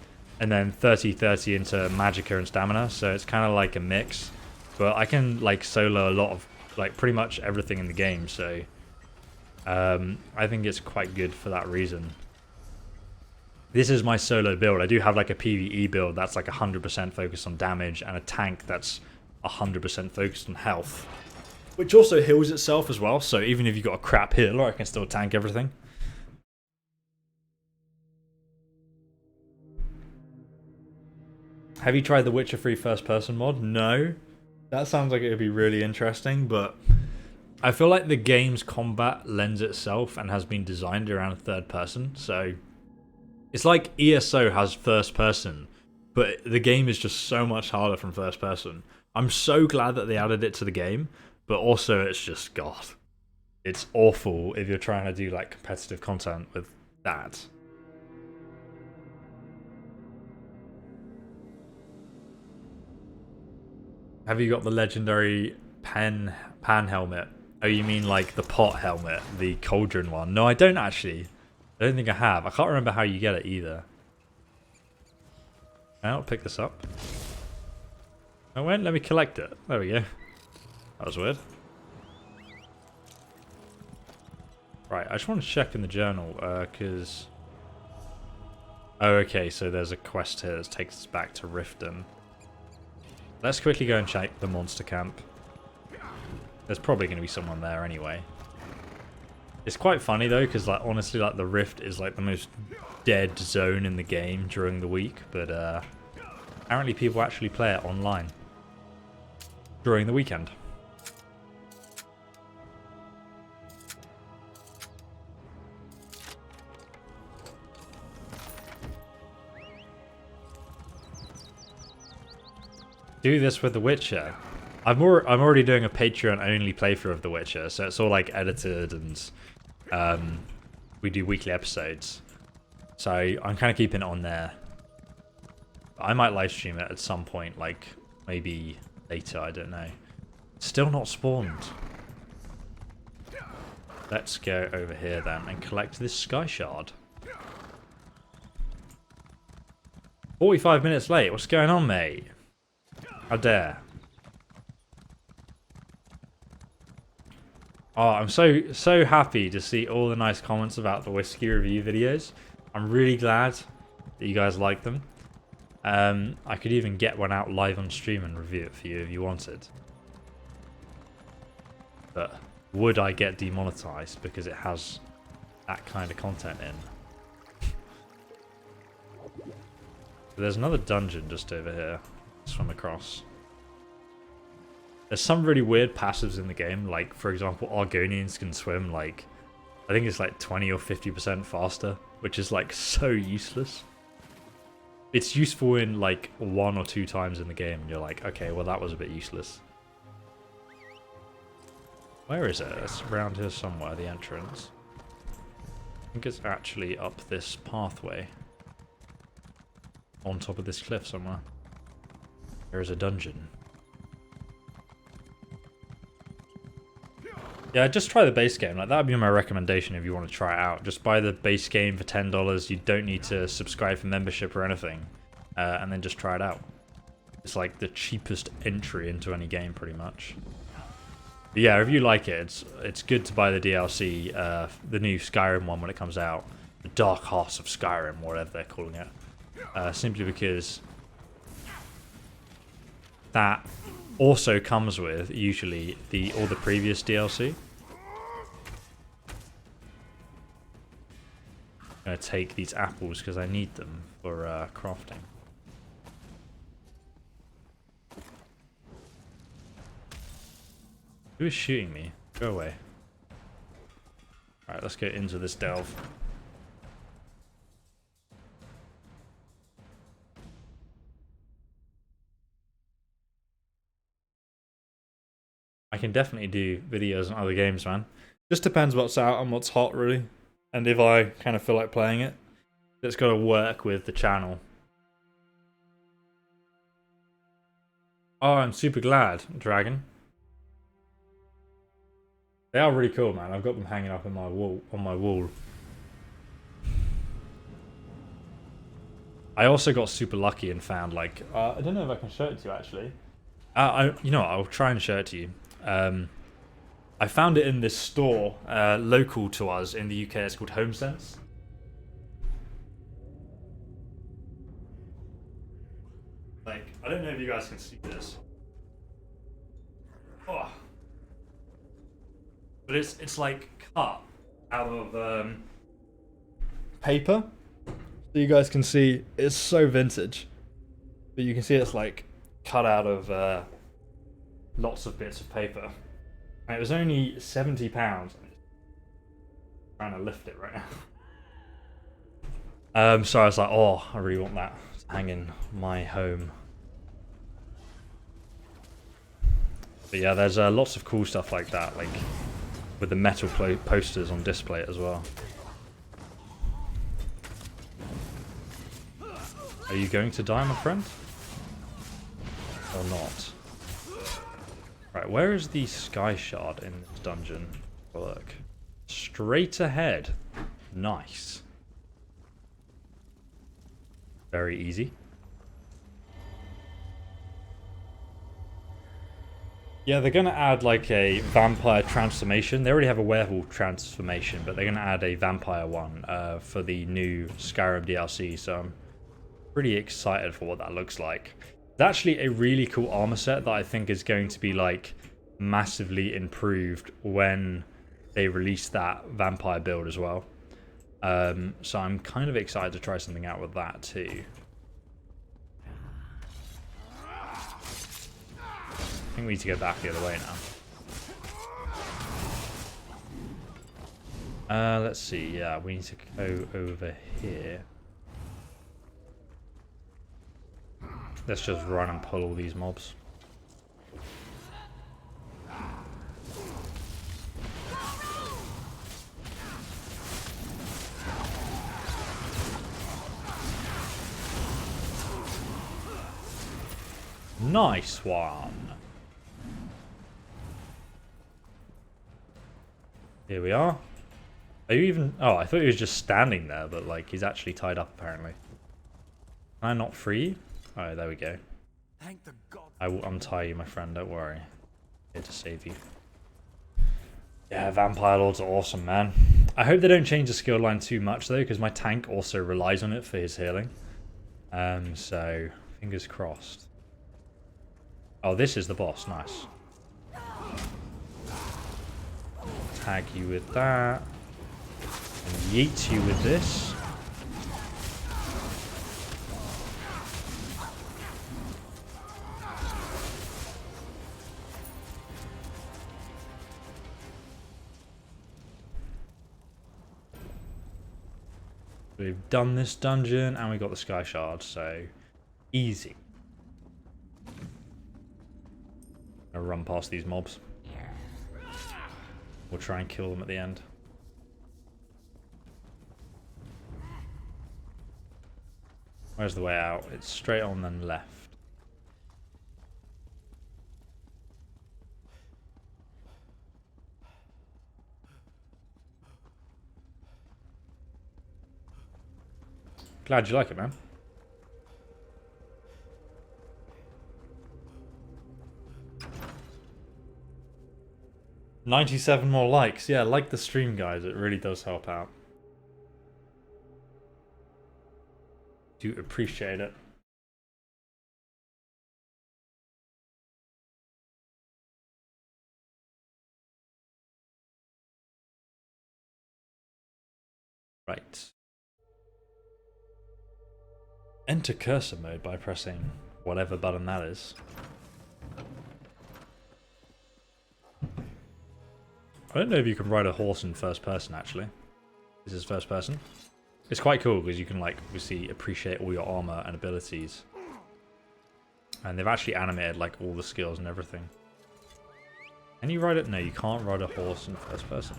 then 30 into Magicka and Stamina, so it's kind of like a mix. But I can solo a lot of pretty much everything in the game, so I think it's quite good for that reason. This is my solo build. I do have a PvE build that's 100% focused on damage, and a tank that's 100% focused on health, which also heals itself as well, so even if you've got a crap healer, I can still tank everything. Have you tried the Witcher 3 first person mod? No. That sounds like it would be really interesting, but I feel like the game's combat lends itself and has been designed around third person, so it's like ESO has first person, but the game is just so much harder from first person. I'm so glad that they added it to the game, but also it's just, God, it's awful if you're trying to do competitive content with that. Have you got the legendary pan helmet? Oh, you mean the pot helmet, the cauldron one? No, I don't actually. I don't think I have. I can't remember how you get it either. I'll pick this up. I went, let me collect it. There we go. That was weird. Right, I just want to check in the journal, because... Oh, okay, so there's a quest here that takes us back to Rifton. Let's quickly go and check the monster camp. There's probably going to be someone there anyway. It's quite funny, though, because, honestly, the Rift is, the most dead zone in the game during the week, but, apparently people actually play it online during the weekend. Do this with The Witcher. I'm already doing a Patreon only playthrough of The Witcher, so it's all edited, and we do weekly episodes. So I'm kind of keeping it on there. I might live stream it at some point, maybe later, I don't know. Still not spawned. Let's go over here then and collect this Sky Shard. 45 minutes late, what's going on, mate? How dare. Oh, I'm so happy to see all the nice comments about the whiskey review videos. I'm really glad that you guys like them. I could even get one out live on stream and review it for you if you wanted. But would I get demonetized because it has that kind of content in? There's another dungeon just over here. Swim across. There's some really weird passives in the game, for example, Argonians can swim I think it's 20 or 50% faster, which is so useless. It's useful in 1 or 2 times in the game, and you're okay, well that was a bit useless. Where is it? It's around here somewhere, the entrance. I think it's actually up this pathway. On top of this cliff somewhere. There is a dungeon. Yeah, just try the base game. Like, that would be my recommendation if you want to try it out. Just buy the base game for $10. You don't need to subscribe for membership or anything. And then just try it out. It's like the cheapest entry into any game, pretty much. But yeah, if you like it, it's good to buy the DLC, the new Skyrim one when it comes out. The Dark Hearts of Skyrim, whatever they're calling it. Simply because that also comes with, usually, all the previous DLC. I'm going to take these apples because I need them for crafting. Who is shooting me? Go away. Alright, let's go into this delve. I can definitely do videos on other games, man. Just depends what's out and what's hot, really. And if I kind of feel like playing it. It's got to work with the channel. Oh, I'm super glad, Dragon. They are really cool, man. I've got them hanging up on my wall. I also got super lucky and found, like, I don't know if I can show it to you, actually. You know what, I'll try and show it to you. I found it in this store local to us in the UK. It's called HomeSense. Like, I don't know if you guys can see this. Oh. But it's like cut out of paper. So you guys can see it's so vintage. But you can see it's like cut out of lots of bits of paper. And it was only £70. I'm trying to lift it right now. So I was like, oh, I really want that to hang in my home. But yeah, there's lots of cool stuff like that, like with the metal posters on display as well. Are you going to die, my friend? Or not? Right, where is the sky shard in this dungeon? Look. Straight ahead. Nice. Very easy. Yeah, they're going to add like a vampire transformation. They already have a werewolf transformation, but they're going to add a vampire one for the new Skyrim DLC, so I'm pretty excited for what that looks like. It's actually a really cool armor set that I think is going to be like massively improved when they release that vampire build as well. So I'm kind of excited to try something out with that too. I think we need to go back the other way now. Let's see. Yeah, we need to go over here. Let's just run and pull all these mobs. Nice one. Here we are. Are you even... Oh, I thought he was just standing there, but like he's actually tied up apparently. Can I not free you? Alright, there we go. Thank the god. I will untie you, my friend, don't worry. Here to save you. Yeah, Vampire Lords are awesome, man. I hope they don't change the skill line too much, though, because my tank also relies on it for his healing. So, fingers crossed. Oh, this is the boss. Nice. Tag you with that. And yeet you with this. We've done this dungeon and we got the Sky Shard, so easy. I'll run past these mobs. We'll try and kill them at the end. Where's the way out? It's straight on then left. Glad you like it, man. $97 more likes. Yeah, like the stream, guys. It really does help out. Do appreciate it. Right. Enter cursor mode by pressing whatever button that is. I don't know if you can ride a horse in first person, actually. This is first person. It's quite cool because you can, like, obviously appreciate all your armor and abilities. And they've actually animated, like, all the skills and everything. Can you ride it? No, you can't ride a horse in first person.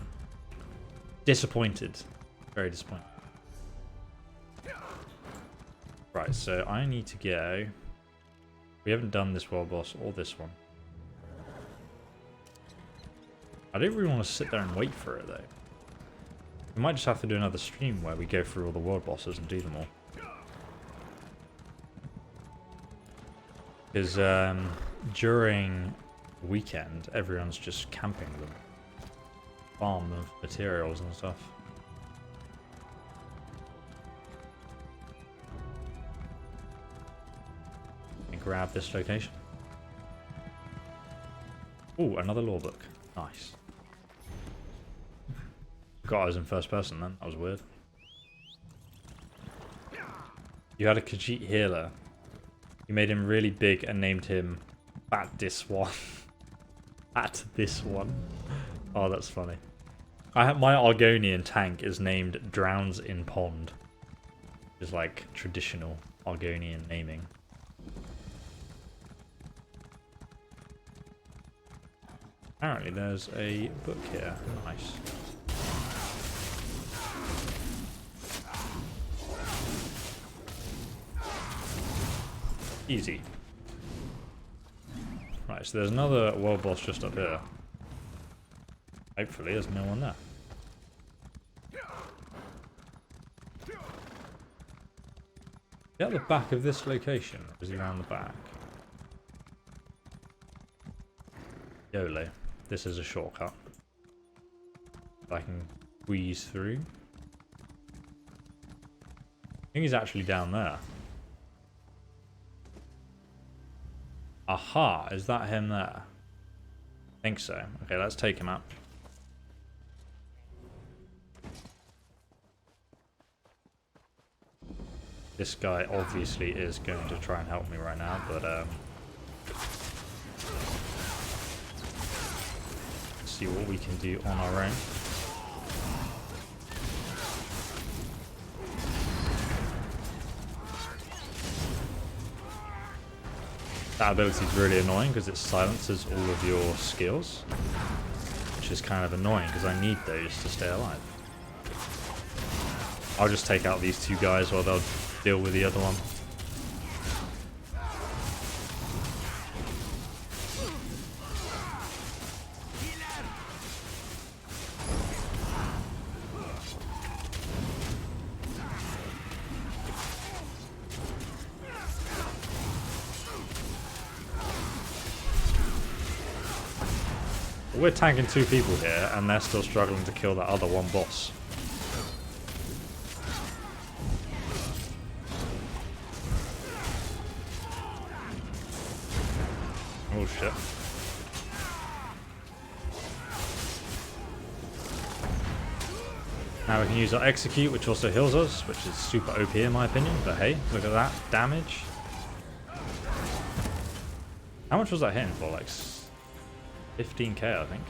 Disappointed. Very disappointed. Right, so I need to go... We haven't done this world boss or this one. I don't really want to sit there and wait for it, though. We might just have to do another stream where we go through all the world bosses and do them all. Because during the weekend, everyone's just camping them. Farm of materials and stuff. Grab this location. Oh, another law book. Nice. God, I was in first person then. That was weird. You had a Khajiit healer. You made him really big and named him Fat This One. Fat This One. Oh, that's funny. My Argonian tank is named Drowns in Pond. It's like traditional Argonian naming. Apparently there's a book here. Nice. Easy. Right, so there's another world boss just up here. Hopefully there's no one there. Is he at the back of this location? Or is he around the back? YOLO. This is a shortcut. I can squeeze through. I think he's actually down there. Aha, is that him there? I think so. Okay, let's take him out. This guy obviously is going to try and help me right now, but see what we can do on our own. That ability is really annoying because it silences all of your skills, which is kind of annoying because I need those to stay alive. I'll just take out these two guys while they'll deal with the other one. We're tanking two people here, and they're still struggling to kill that other one boss. Oh shit. Now we can use our execute, which also heals us, which is super OP in my opinion, but hey, look at that damage. How much was that hitting for? Like 15k, I think.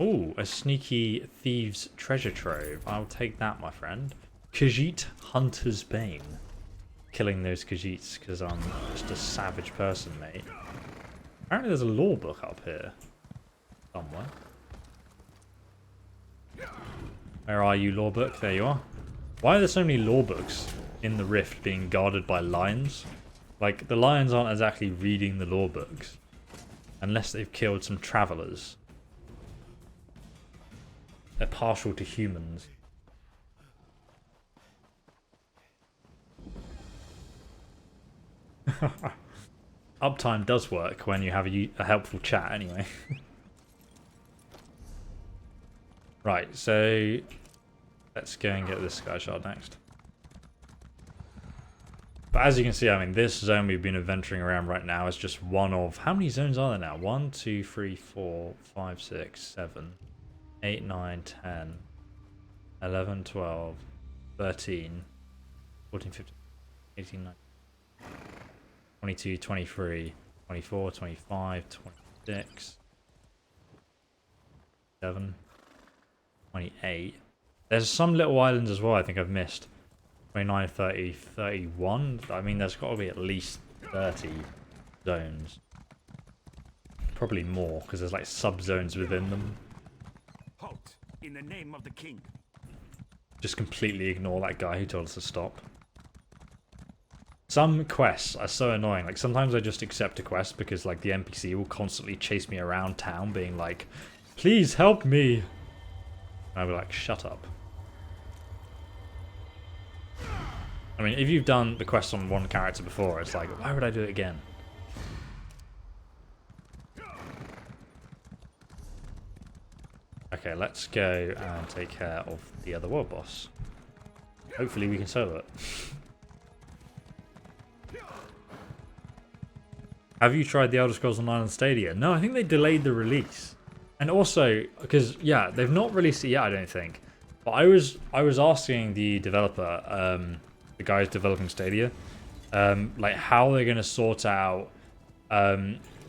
Ooh, a sneaky thieves treasure trove. I'll take that, my friend. Khajiit Hunter's Bane. Killing those Khajiits because I'm just a savage person, mate. Apparently there's a lore book up here. Somewhere. Where are you, lore book? There you are. Why are there so many lore books in the rift being guarded by lions? Like, the lions aren't exactly reading the lore books. Unless they've killed some travelers. they're partial to humans. Uptime does work when you have a helpful chat anyway. Right, so let's go and get this sky shard next. But as you can see, I mean, this zone we've been adventuring around right now is just one of... How many zones are there now? 1, 2, 3, 4, 5, 6, 7, 8, 9, 10, 11, 12, 13, 14, 15, 18, 19, 22, 23, 24, 25, 26, 7, 28. There's some little islands as well I think I've missed. 29, 30, 31. I mean, there's got to be at least 30 zones. Probably more, because there's like sub-zones within them. Halt! In the name of the king. Just completely ignore that guy who told us to stop. Some quests are so annoying. Like, sometimes I just accept a quest because, like, the NPC will constantly chase me around town being like, please help me. And I'll be like, shut up. I mean, if you've done the quest on one character before, it's like, why would I do it again? Okay, let's go and take care of the other world boss. Hopefully we can solo it. Have you tried the Elder Scrolls Online on Stadia? No, I think they delayed the release. And also, because, yeah, they've not released it yet, I don't think. But I was asking the developer, the guys developing Stadia, like how they're going to sort out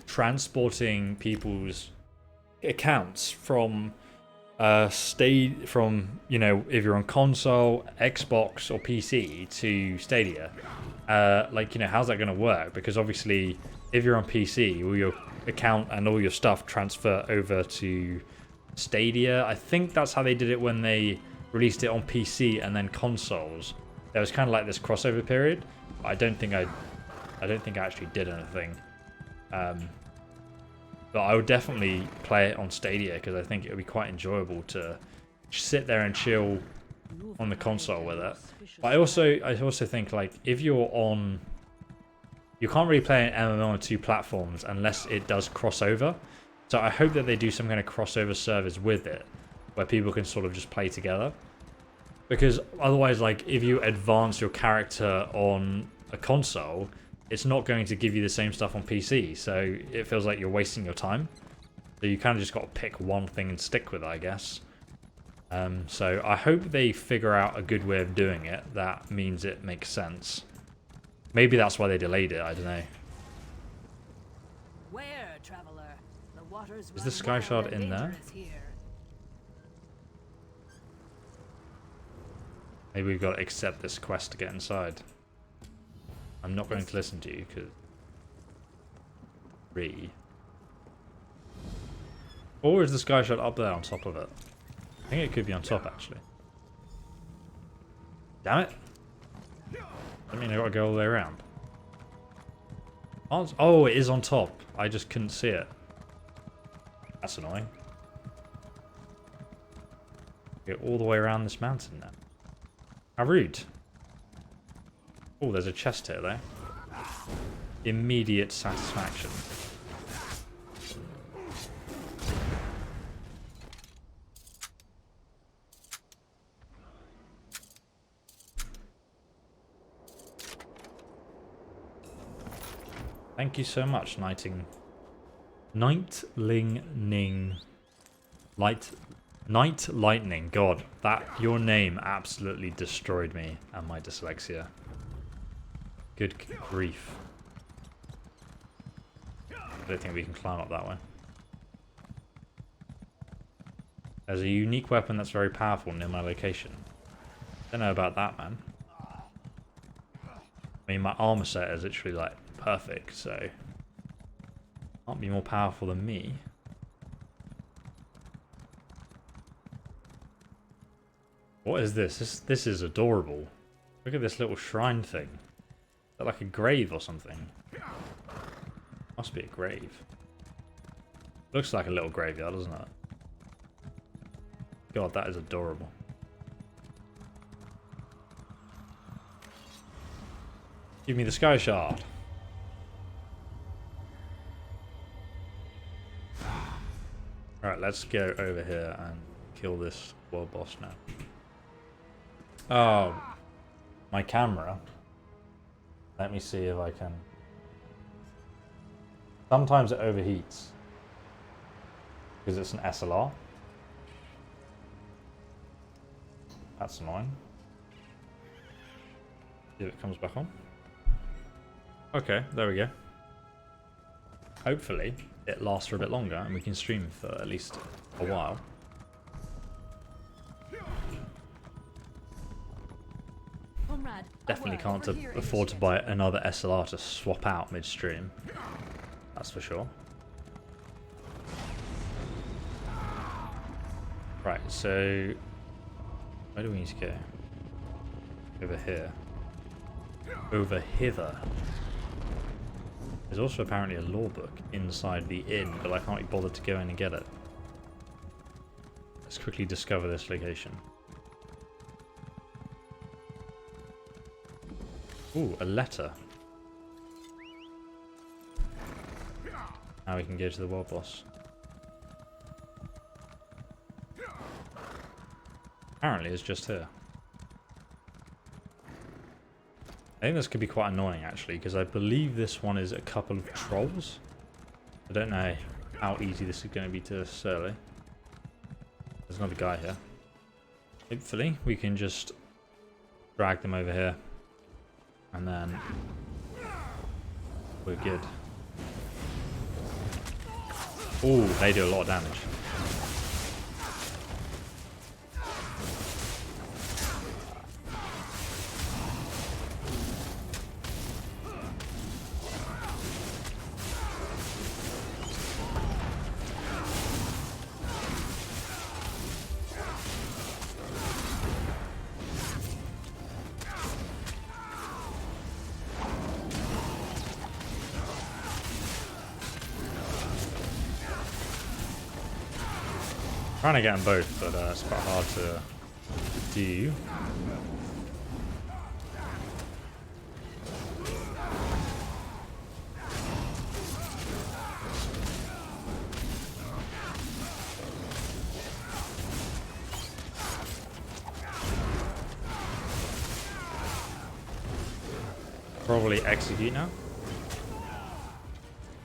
transporting people's accounts from you know, if you're on console, Xbox or PC to Stadia. Like, you know, how's that going to work? Because obviously, if you're on PC, all your account and all your stuff transfer over to Stadia. I think that's how they did it when they released it on PC and then consoles. There was kind of like this crossover period. But I don't think I actually did anything. But I would definitely play it on Stadia because I think it would be quite enjoyable to sit there and chill on the console with it. But I also think, like, if you're on, you can't really play an MMO on two platforms unless it does crossover. So I hope that they do some kind of crossover service with it, where people can sort of just play together. Because otherwise, like, if you advance your character on a console, it's not going to give you the same stuff on PC. So it feels like you're wasting your time. So you kind of just got to pick one thing and stick with it, I guess. So I hope they figure out a good way of doing it that means it makes sense. Maybe that's why they delayed it, I don't know. Where, traveler? The waters Is the sky shard in there? Maybe we've got to accept this quest to get inside. I'm not going to listen to you because... Or is the sky shard up there on top of it? I think it could be on top, actually. Damn it! I mean, I gotta go all the way around. Oh, it is on top. I just couldn't see it. That's annoying. Go all the way around this mountain now. How rude. Oh, there's a chest here, though. Immediate satisfaction. Thank you so much, Night Lightning. God, that your name absolutely destroyed me and my dyslexia. Good grief. I don't think we can climb up that way. There's a unique weapon that's very powerful near my location. Don't know about that, man. I mean, my armor set is literally like perfect, so can't be more powerful than me. What is this? This is adorable. Look at this little shrine thing. Is that like a grave or something? Must be a grave. Looks like a little graveyard, doesn't it? God, that is adorable. Give me the sky shard. Alright, let's go over here and kill this world boss now. Oh, my camera. Let me see if I can. Sometimes it overheats because it's an SLR. That's annoying. See if it comes back on. Okay, there we go. Hopefully it lasts for a bit longer and we can stream for at least a while. Comrade, Definitely can't afford to buy another SLR to swap out midstream. That's for sure. Right, so where do we need to go? Over here. Over hither. There's also apparently a law book inside the inn, but I can't be bothered to go in and get it. Let's quickly discover this location. Ooh, a letter. Now we can go to the world boss. Apparently it's just here. I think this could be quite annoying actually, because I believe this one is a couple of trolls. I don't know how easy this is going to be to surly. There's another guy here. Hopefully we can just drag them over here. And then we're good. Ooh, they do a lot of damage. Trying to get them both, but it's quite hard to do. Probably execute now.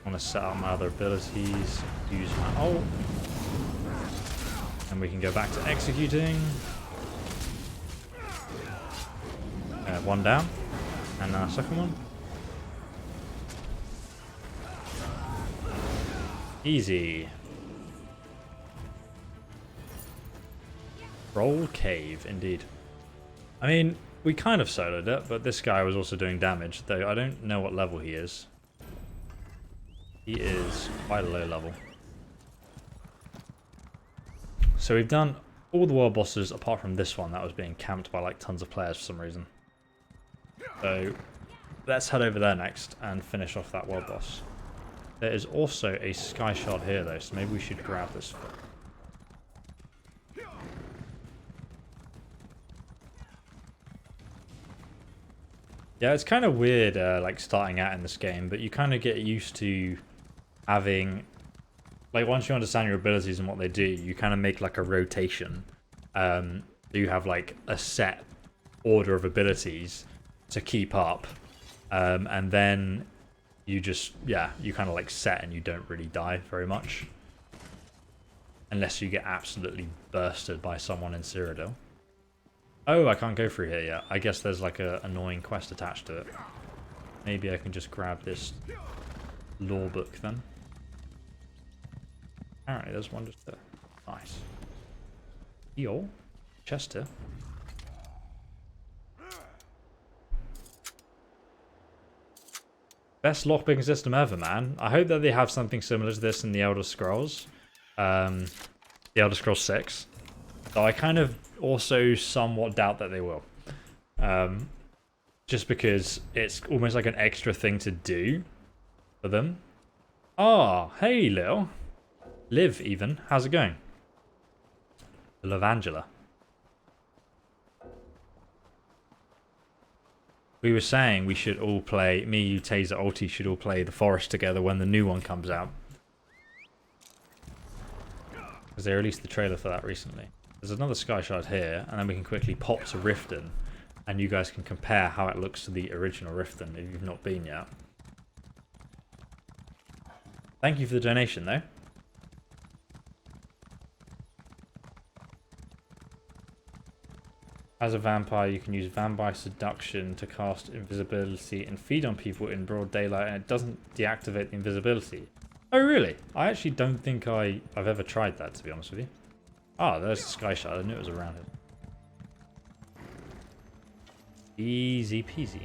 I want to set up my other abilities, use my ult. And we can go back to executing. One down. And now second one. Easy. Roll cave, indeed. I mean, we kind of soloed it, but this guy was also doing damage, though I don't know what level he is. He is quite a low level. So we've done all the world bosses apart from this one that was being camped by like tons of players for some reason. So let's head over there next and finish off that world boss. There is also a sky shard here though, so maybe we should grab this. Yeah, it's kind of weird like starting out in this game, but you kind of get used to having... Like, once you understand your abilities and what they do, you kind of make, like, a rotation. You have, like, a set order of abilities to keep up. And then you just, yeah, you kind of, like, set and you don't really die very much. Unless you get absolutely bursted by someone in Cyrodiil. Oh, I can't go through here yet. I guess there's, like, a annoying quest attached to it. Maybe I can just grab this lore book then. Apparently there's one just there. Nice. Yo, chest here. Best lockpicking system ever, man. I hope that they have something similar to this in the Elder Scrolls. The Elder Scrolls 6. So I kind of also somewhat doubt that they will. Just because it's almost like an extra thing to do for them. Oh, hey Lil. Liv even. How's it going? The Lavangela. We were saying we should all play, me, you, Taser, Ulti should all play The Forest together when the new one comes out. Because they released the trailer for that recently. There's another Sky Shard here, and then we can quickly pop to Rifton, and you guys can compare how it looks to the original Rifton if you've not been yet. Thank you for the donation, though. As a vampire, you can use vampire seduction to cast invisibility and feed on people in broad daylight, and it doesn't deactivate the invisibility. Oh, really? I actually don't think I've ever tried that, to be honest with you. Ah, there's the Sky Shard. I knew it was around it. Easy peasy.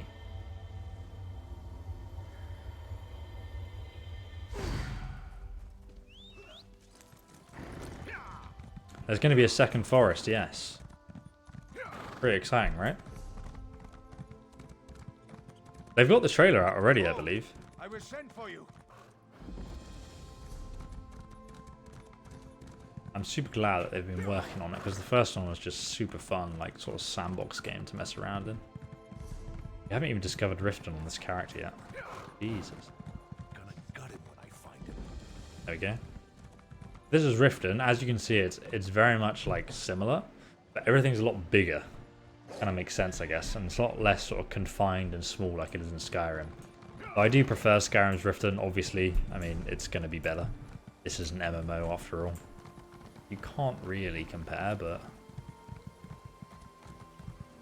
There's going to be a second forest, yes. Pretty exciting, right? They've got the trailer out already, I believe. I was sent for you. I'm super glad that they've been working on it, because the first one was just super fun, like sort of sandbox game to mess around in. We haven't even discovered Rifton on this character yet. Jesus. Gonna gut it when I find him. There we go. This is Rifton. As you can see, it's very much like similar, but everything's a lot bigger. Kind of makes sense, I guess, and it's a lot less sort of confined and small like it is in Skyrim. But I do prefer Skyrim's Rifton, obviously. I mean, it's going to be better. This is an MMO after all. You can't really compare, but...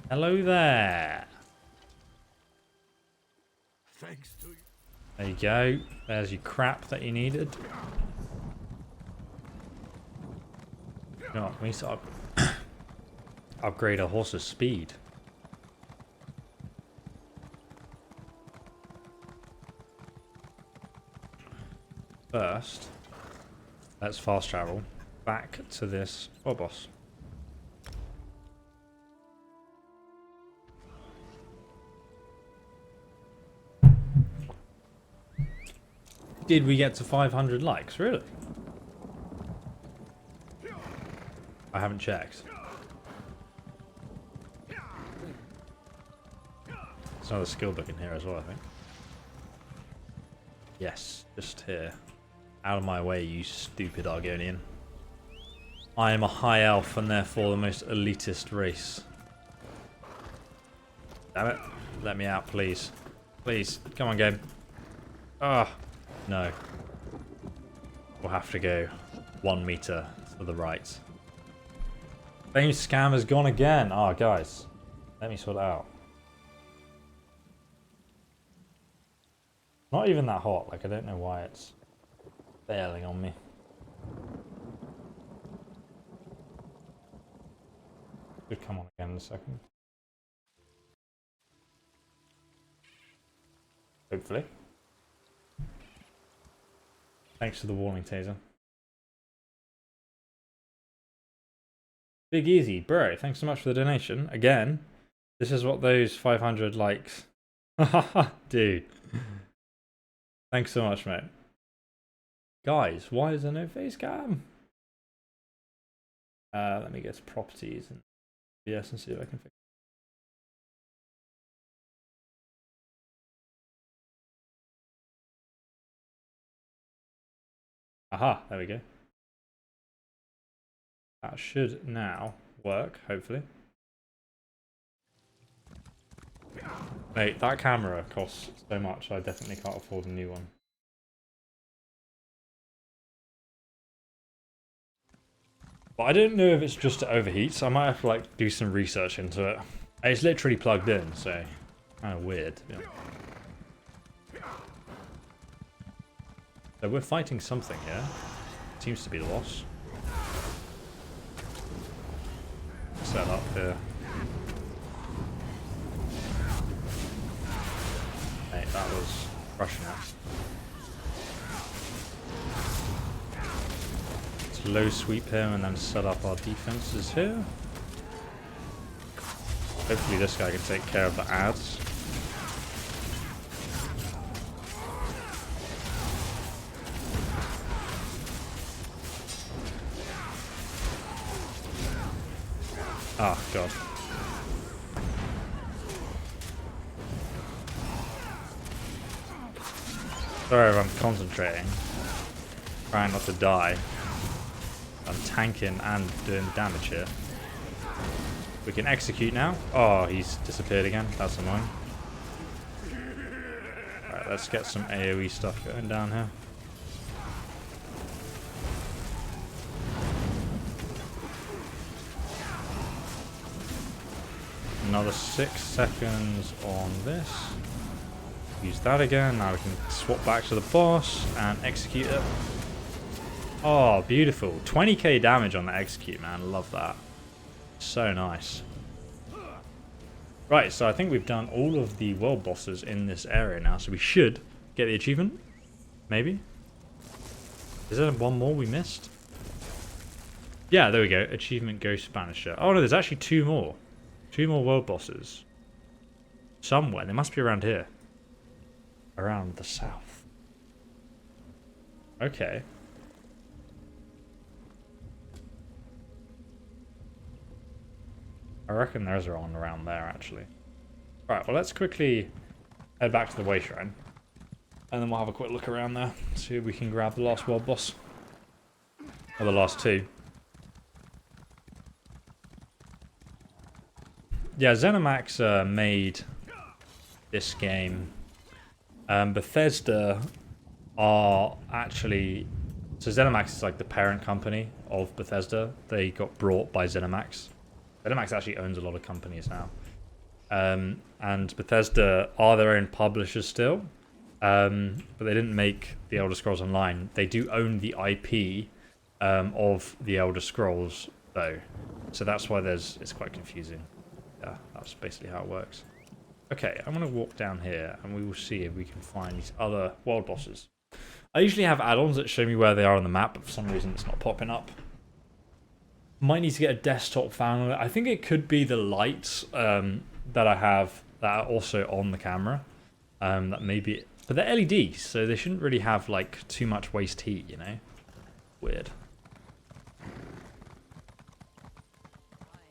Hello there! Thanks to you. There you go. There's your crap that you needed. You know what, we need to upgrade our horse's speed. First, let's fast travel back to this boss. Did we get to 500 likes? Really? I haven't checked. There's another skill book in here as well, I think. Yes, just here. Out of my way, you stupid Argonian. I am a high elf and therefore the most elitist race. Damn it. Let me out, please. Please. Come on, game. Ah. No. We'll have to go 1 meter to the right. Fame scam has gone again. Ah, guys. Let me sort it out. Not even that hot. Like, I don't know why it's failing on me. Should come on again in a second. Hopefully. Thanks for the warning, Taser. Big Easy, bro, thanks so much for the donation. Again, this is what those 500 likes... Dude. Thanks so much, mate. Guys, why is there no face cam? Let me get to properties and yes, and see if I can fix it. Aha, there we go. That should now work, hopefully. Mate, that camera costs so much, I definitely can't afford a new one. But I don't know if it's just it overheats. I might have to like do some research into it. It's literally plugged in, so kind of weird. Yeah. So we're fighting something here. Seems to be the boss. Set up here. Mate, that was crushing it. Let's low sweep here and then set up our defenses here. Hopefully this guy can take care of the ads. Oh, God. Sorry if I'm concentrating. Trying not to die. I'm tanking and doing damage here. We can execute now. Oh, he's disappeared again. That's annoying. Alright, let's get some AoE stuff going down here. Another 6 seconds on this. Use that again. Now we can swap back to the boss and execute it. Oh, beautiful. 20k damage on the execute, man. Love that. So nice. Right, so I think we've done all of the world bosses in this area now, so we should get the achievement. Maybe? Is there one more we missed? Yeah, there we go. Achievement Ghost Banisher. Oh no, there's actually 2 more. 2 more world bosses. Somewhere. They must be around here. Around the south. Okay. I reckon those are on around there, actually. Alright, well, let's quickly head back to the Way Shrine. And then we'll have a quick look around there. See if we can grab the last world boss. Or the last 2. Yeah, ZeniMax made this game. Bethesda are actually... So ZeniMax is like the parent company of Bethesda. They got brought by ZeniMax. ZeniMax actually owns a lot of companies now. And Bethesda are their own publishers still. But they didn't make The Elder Scrolls Online. They do own the IP of The Elder Scrolls, though. So that's why it's quite confusing. Yeah, that's basically how it works. Okay, I'm going to walk down here and we will see if we can find these other world bosses. I usually have add-ons that show me where they are on the map, but for some reason it's not popping up. Might need to get a desktop fan on it. I think it could be the lights that I have that are also on the camera. That maybe, but they're LEDs, so they shouldn't really have like too much waste heat, you know? Weird.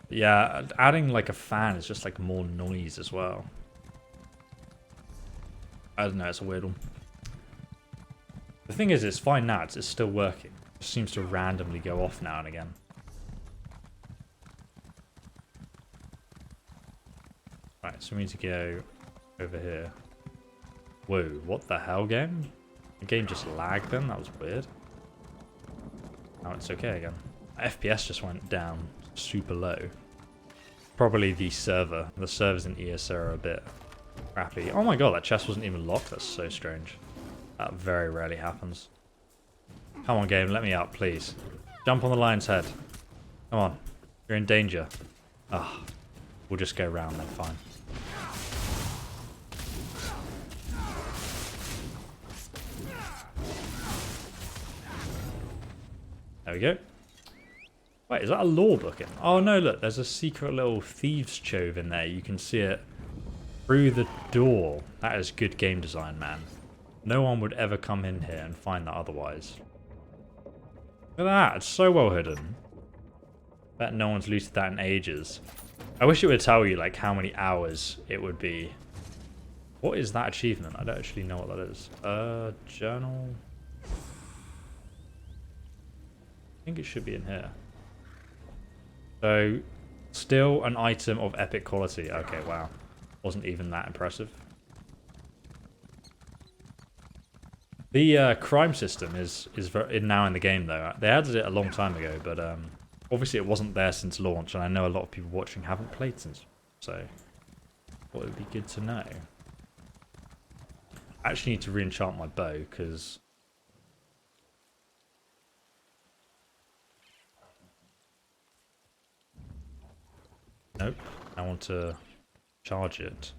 Yeah, adding like a fan is just like more noise as well. I don't know, it's a weird one. The thing is, it's fine now, it's still working. It just seems to randomly go off now and again. Right, so we need to go over here. Whoa, what the hell, game? The game just lagged then? That was weird. Now it's okay again. FPS just went down super low. Probably the server. The servers in ESO are a bit crappy. Oh my god, that chest wasn't even locked. That's so strange. That very rarely happens. Come on, game, let me out, please. Jump on the lion's head. Come on. You're in danger. Ah, we'll just go round then, fine. There we go. Wait, is that a lore book in? Oh no, look, there's a secret little thieves' chove in there. You can see it through the door. That is good game design, man. No one would ever come in here and find that otherwise. Look at that, it's so well hidden. Bet no one's looted that in ages. I wish it would tell you like how many hours it would be. What is that achievement? I don't actually know what that is. Journal. I think it should be in here. So, still an item of epic quality. Okay, wow. Wasn't even that impressive. The crime system is now in the game, though. They added it a long time ago, but obviously it wasn't there since launch, and I know a lot of people watching haven't played since. So, thought it would be good to know. I actually need to re-enchant my bow, because... Nope, I want to charge it.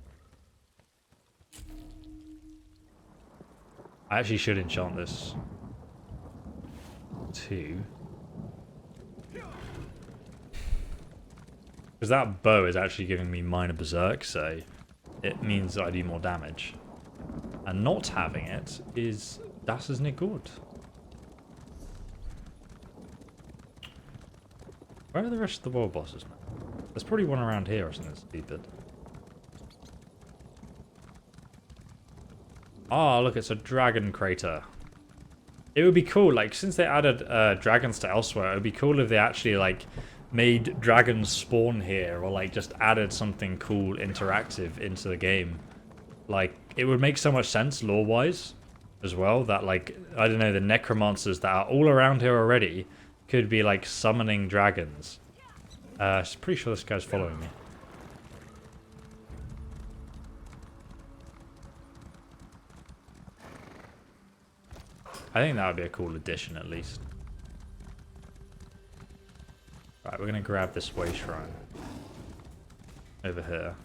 I actually should enchant this too. Because that bow is actually giving me minor berserk, so it means that I do more damage. And not having it is... das is nicht gut. Where are the rest of the world bosses now? There's probably one around here or something stupid. Oh, look, it's a dragon crater. It would be cool, like, since they added dragons to elsewhere, it would be cool if they actually, like, made dragons spawn here, or, like, just added something cool interactive into the game. Like, it would make so much sense lore-wise as well, that, like, I don't know, the necromancers that are all around here already could be, like, summoning dragons. I'm pretty sure this guy's following me. I think that would be a cool addition, at least. Right, we're going to grab this way shrine. Over here.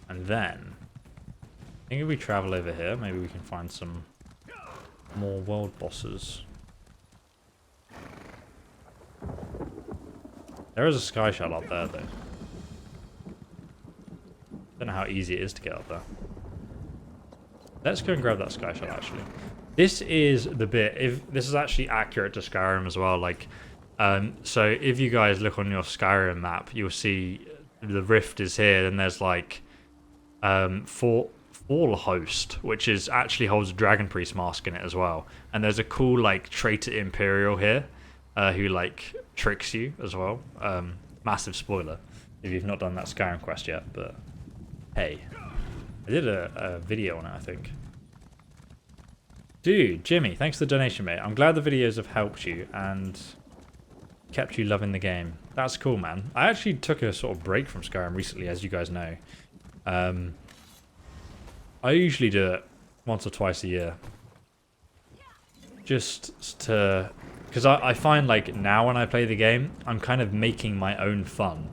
And then, I think if we travel over here, maybe we can find some more world bosses. There is a sky shell up there, though. Don't know how easy it is to get up there. Let's go and grab that sky shell, actually. This is the bit, if this is actually accurate to Skyrim as well, like, so if you guys look on your Skyrim map, you'll see the rift is here, and there's like, Fall Host, which is actually holds a Dragon Priest mask in it as well. And there's a cool, like, traitor Imperial here, who, like, tricks you as well. Massive spoiler, if you've not done that Skyrim quest yet, but hey. I did a video on it, I think. Dude, Jimmy, thanks for the donation, mate. I'm glad the videos have helped you and kept you loving the game. That's cool, man. I actually took a sort of break from Skyrim recently, as you guys know. I usually do it once or twice a year. Just to... Because I find, like, now when I play the game, I'm kind of making my own fun.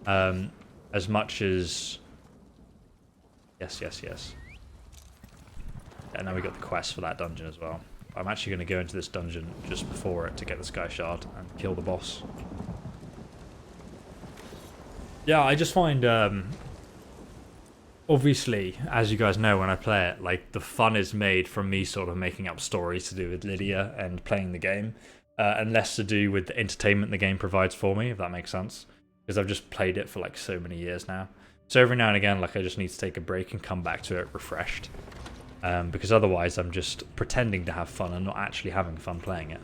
As much as... Yes. And now we got the quest for that dungeon as well. I'm actually going to go into this dungeon just before it to get the Sky Shard and kill the boss. Yeah, I just find, obviously, as you guys know when I play it, like, the fun is made from me sort of making up stories to do with Lydia and playing the game, and less to do with the entertainment the game provides for me, if that makes sense. Because I've just played it for, like, so many years now. So every now and again, like, I just need to take a break and come back to it refreshed. Because otherwise I'm just pretending to have fun and not actually having fun playing it.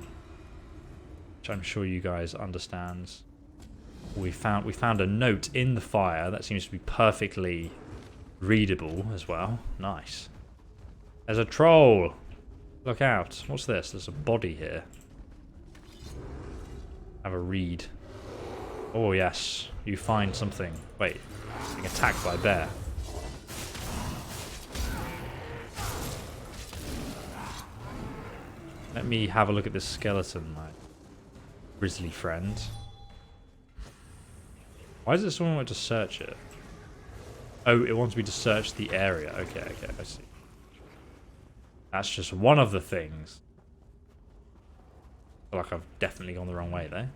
Which I'm sure you guys understand. We found a note in the fire that seems to be perfectly readable as well. Nice. There's a troll! Look out. What's this? There's a body here. Have a read. Oh yes, you find something. Wait. Being attacked by a bear. Let me have a look at this skeleton, my grizzly friend. Why does it someone want to search it? Oh, it wants me to search the area. Okay, I see. That's just one of the things. I feel like I've definitely gone the wrong way there.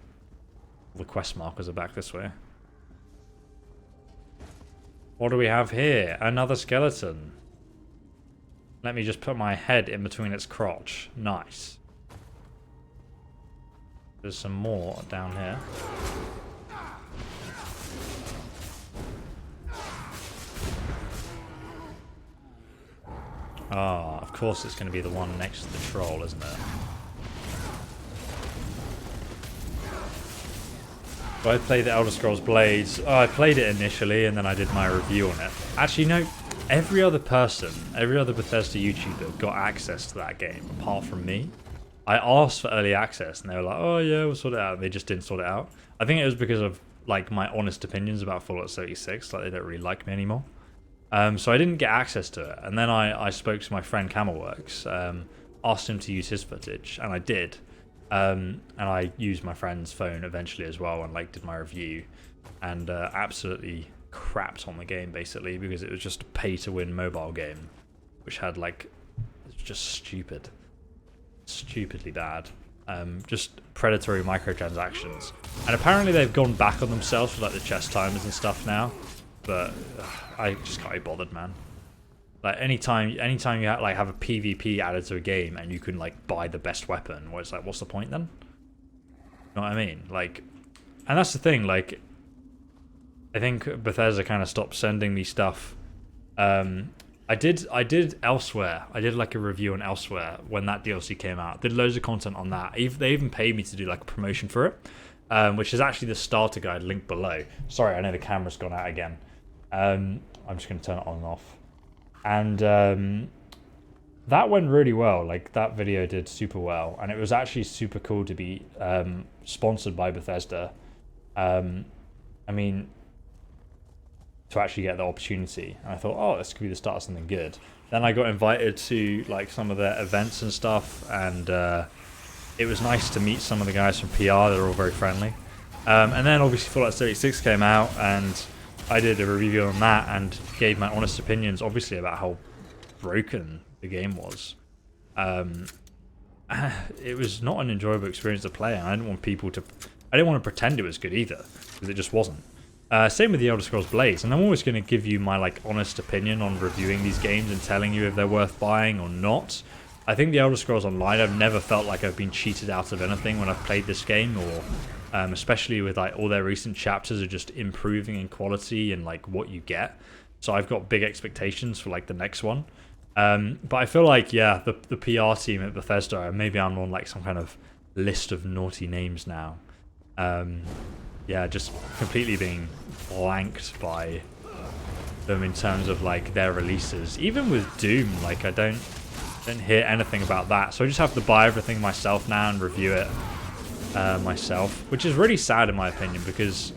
All the quest markers are back this way. What do we have here? Another skeleton. Let me just put my head in between its crotch. Nice. There's some more down here. Ah, of course it's going to be the one next to the troll, isn't it? So I played the Elder Scrolls Blades. Oh, I played it initially and then I did my review on it. Actually, no. Every other person, every other Bethesda YouTuber got access to that game, apart from me. I asked for early access, and they were like, oh yeah, we'll sort it out. They just didn't sort it out. I think it was because of, like, my honest opinions about Fallout 76, like, they don't really like me anymore. So I didn't get access to it. And then I spoke to my friend Camelworks, asked him to use his footage, and I did. And I used my friend's phone eventually as well, and, like, did my review. And absolutely crapped on the game basically because it was just a pay-to-win mobile game, which had, like, it's just stupidly bad, just predatory microtransactions. And apparently they've gone back on themselves with, like, the chest timers and stuff now, but I just can't be bothered, man. Like, anytime you have a PvP added to a game and you can, like, buy the best weapon, well, it's like, what's the point then? know what I mean? Like, and that's the thing, like, I think Bethesda kind of stopped sending me stuff. I did Elsewhere. I did like a review on Elsewhere when that DLC came out. Did loads of content on that. They even paid me to do like a promotion for it, which is actually the starter guide linked below. Sorry, I know the camera's gone out again. I'm just going to turn it on and off. And that went really well. Like, that video did super well, and it was actually super cool to be sponsored by Bethesda. I mean, to actually get the opportunity, and I thought, oh, this could be the start of something good. Then I got invited to like some of their events and stuff, and it was nice to meet some of the guys from PR. They're all very friendly. And then obviously Fallout 76 came out, and I did a review on that and gave my honest opinions, obviously, about how broken the game was. It was not an enjoyable experience to play, and I didn't want to pretend it was good either, because it just wasn't. Same with the Elder Scrolls Blades, and I'm always going to give you my like honest opinion on reviewing these games and telling you if they're worth buying or not. I think the Elder Scrolls Online, I've never felt like I've been cheated out of anything when I've played this game, or especially with like all their recent chapters are just improving in quality and like what you get. So I've got big expectations for like the next one. But I feel like, yeah, the PR team at Bethesda, maybe I'm on like some kind of list of naughty names now. Yeah, just completely being blanked by them in terms of like their releases. Even with Doom, like I don't hear anything about that, so I just have to buy everything myself now and review it myself, which is really sad in my opinion, because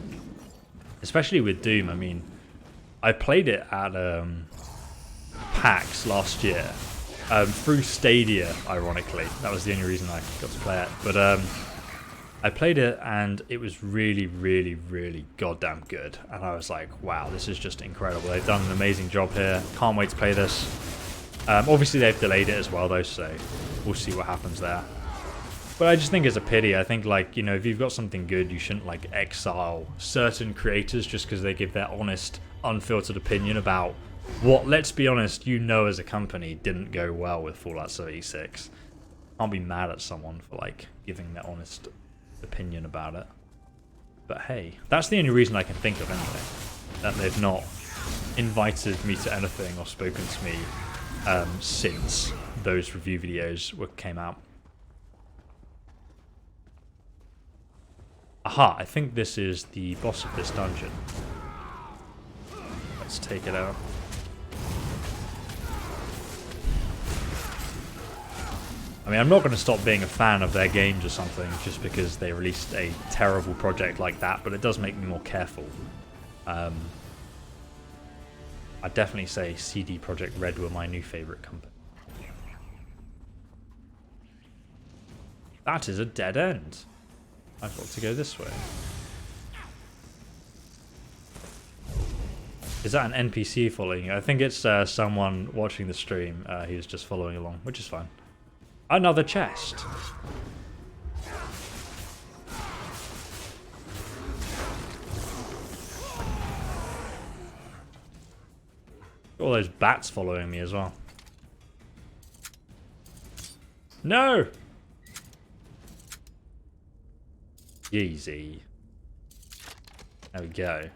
especially with Doom, I mean, I played it at PAX last year through Stadia, ironically. That was the only reason I got to play it, but I played it and it was really, really, really goddamn good. And I was like, wow, this is just incredible. They've done an amazing job here. Can't wait to play this. Obviously, they've delayed it as well, though, so we'll see what happens there. But I just think it's a pity. I think, like, you know, if you've got something good, you shouldn't, like, exile certain creators just because they give their honest, unfiltered opinion about what, let's be honest, you know as a company didn't go well with Fallout 76. Can't be mad at someone for, like, giving their honest opinion about it. But hey, that's the only reason I can think of anyway, that they've not invited me to anything or spoken to me since those review videos came out. Aha, I think this is the boss of this dungeon. Let's take it out. I mean, I'm not going to stop being a fan of their games or something just because they released a terrible project like that, but it does make me more careful. I'd definitely say CD Projekt Red were my new favourite company. That is a dead end. I've got to go this way. Is that an NPC following you? I think it's someone watching the stream who's just following along, which is fine. Another chest. All those bats following me as well. No! Easy. There we go.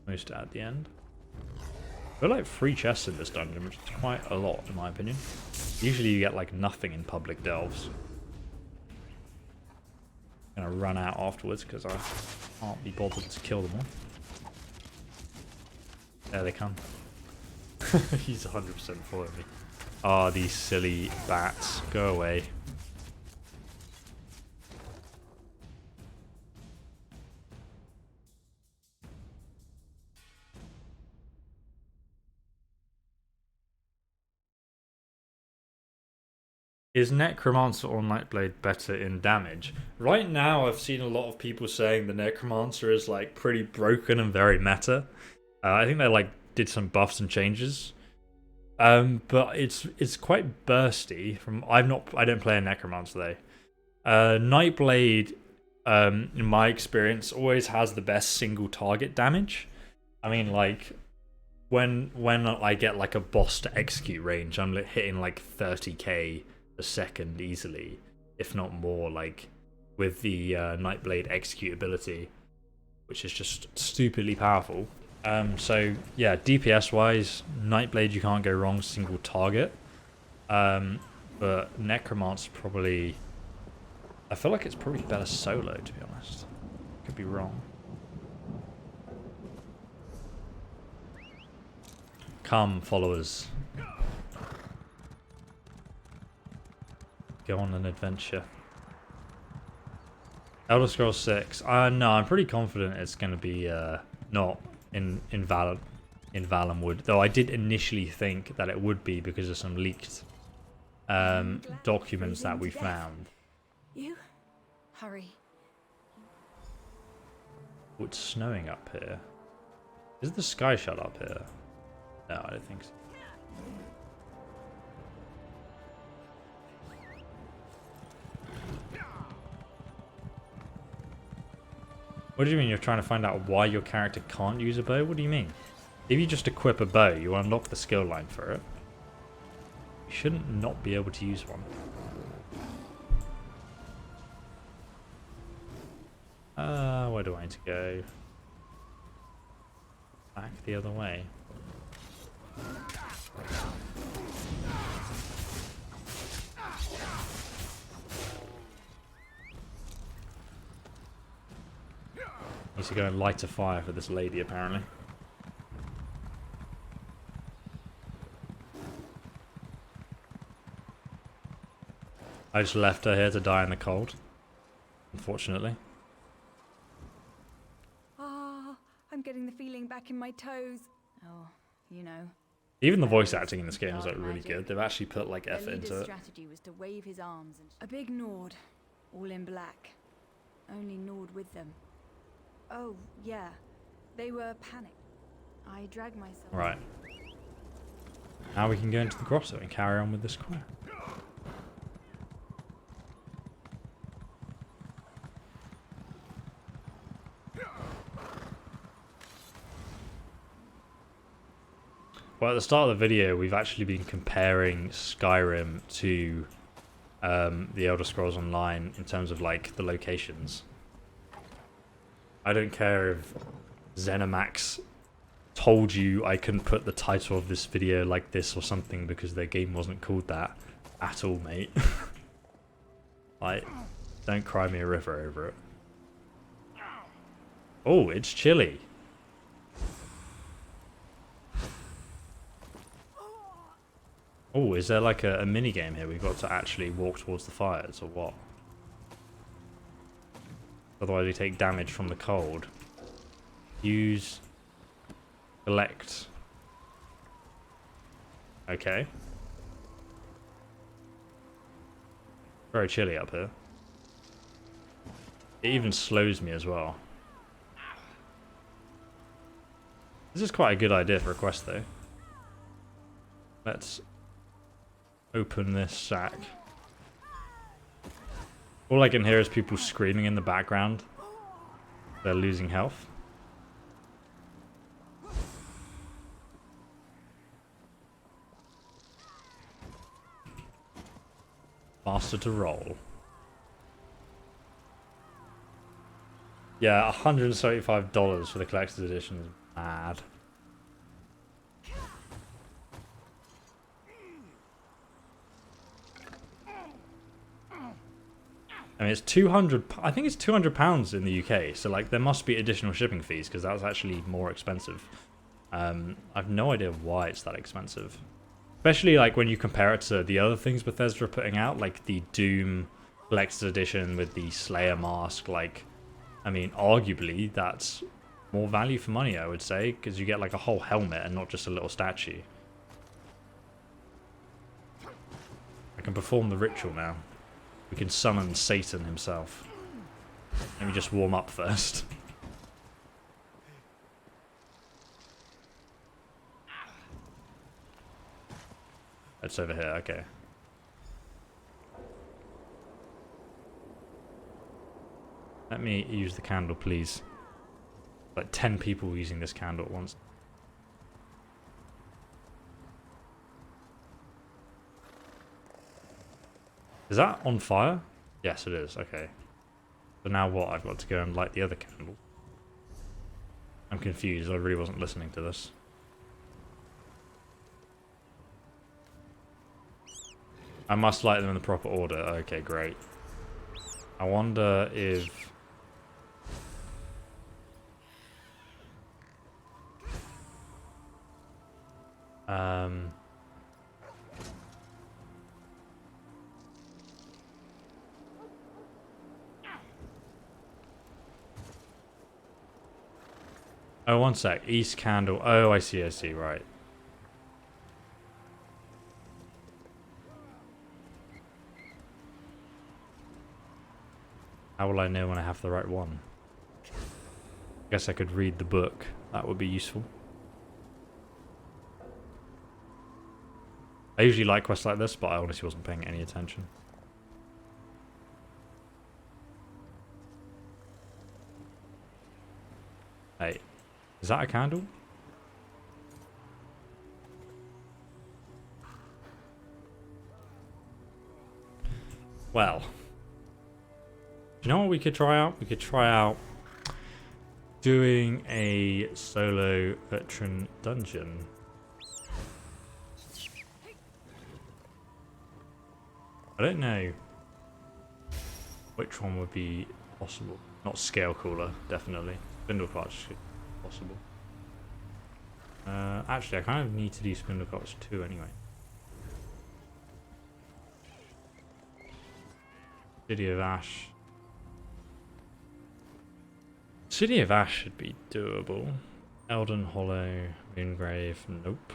Most at the end. I feel like 3 chests in this dungeon, which is quite a lot in my opinion. Usually you get like nothing in public delves. I'm gonna run out afterwards because I can't be bothered to kill them all. There they come. He's 100% following me. Ah, these silly bats. Go away. Is Necromancer or Nightblade better in damage? Right now, I've seen a lot of people saying the Necromancer is like pretty broken and very meta. I think they like did some buffs and changes. But it's quite bursty. I don't play a necromancer though. Nightblade, in my experience, always has the best single target damage. I mean, like when I get like a boss to execute range, I'm hitting like 30k a second easily, if not more. Like with the Nightblade execute ability, which is just stupidly powerful. So yeah, DPS wise, Nightblade you can't go wrong, single target. But Necromancer probably, I feel like it's probably better solo, to be honest. Could be wrong. Come, followers. Go on an adventure. Elder Scrolls 6. No, I'm pretty confident it's going to be not in Valenwood, though I did initially think that it would be because of some leaked documents that we found. You? Hurry. Oh, it's snowing up here. Is the sky shut up here? No, I don't think so. What do you mean you're trying to find out why your character can't use a bow? What do you mean? If you just equip a bow, you unlock the skill line for it. You shouldn't not be able to use one. Where do I need to go? Back the other way. Need to go and light a fire for this lady, apparently. I just left her here to die in the cold, unfortunately. Ah, I'm getting the feeling back in my toes. Oh, you know. Even the voice acting in this game is like really good. They've actually put like effort Their into leader's it. strategy was to wave his arms and a big Nord, all in black. Only Nord with them. Oh, yeah. They were panicked. I dragged myself. Right. Now we can go into the grotto and carry on with this quest. Well, at the start of the video, we've actually been comparing Skyrim to the Elder Scrolls Online in terms of like the locations. I don't care if ZeniMax told you I couldn't put the title of this video like this or something because their game wasn't called that at all, mate. Like, don't cry me a river over it. Oh, it's chilly. Oh, is there like a mini game here? We've got to actually walk towards the fires or what? Otherwise we take damage from the cold. Use. Collect. Okay. Very chilly up here. It even slows me as well. This is quite a good idea for a quest though. Let's open this sack. All I can hear is people screaming in the background. They're losing health. Faster to roll. Yeah, $175 for the collector's edition is mad. I mean, it's 200. I think it's £200 in the UK. So like, there must be additional shipping fees because that's actually more expensive. I've no idea why it's that expensive, especially like when you compare it to the other things Bethesda are putting out, like the Doom Collector's Edition with the Slayer mask. Like, I mean, arguably that's more value for money, I would say, because you get like a whole helmet and not just a little statue. I can perform the ritual now. We can summon Satan himself. Let me just warm up first. It's over here, okay. Let me use the candle, please. Like 10 people using this candle at once. Is that on fire? Yes, it is. Okay. So now what? I've got to go and light the other candle. I'm confused. I really wasn't listening to this. I must light them in the proper order. Okay, great. I wonder if... Oh, one sec. East candle. Oh, I see, right. How will I know when I have the right one? Guess I could read the book. That would be useful. I usually like quests like this, but I honestly wasn't paying any attention. Hey, is that a candle? Well, do you know what we could try out? We could try out doing a solo veteran dungeon. I don't know which one would be possible. Not scale cooler, definitely. Spindle carts should be possible. Actually, I kind of need to do spindle carts too anyway. City of Ash. City of Ash should be doable. Elden Hollow, Moongrave, nope.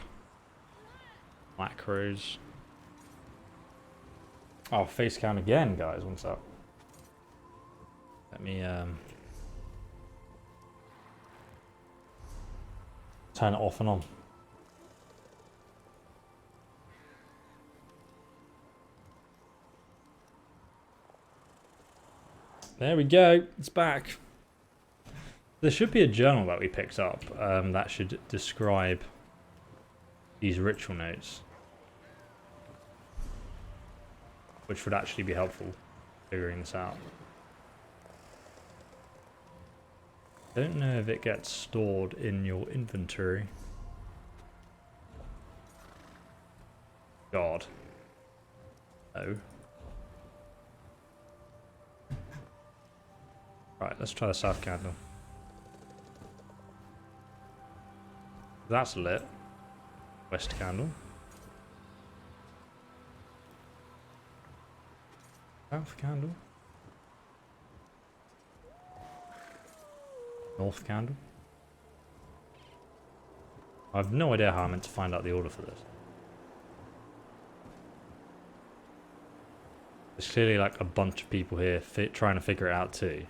Macros. Oh, face count again, guys. What's up? Let me turn it off and on. There we go. It's back. There should be a journal that we picked up that should describe these ritual notes, which would actually be helpful figuring this out. I don't know if it gets stored in your inventory. God. No. Right, let's try the south candle. That's lit. West candle. South candle. North candle. I have no idea how I'm meant to find out the order for this. There's clearly like a bunch of people here trying to figure it out too.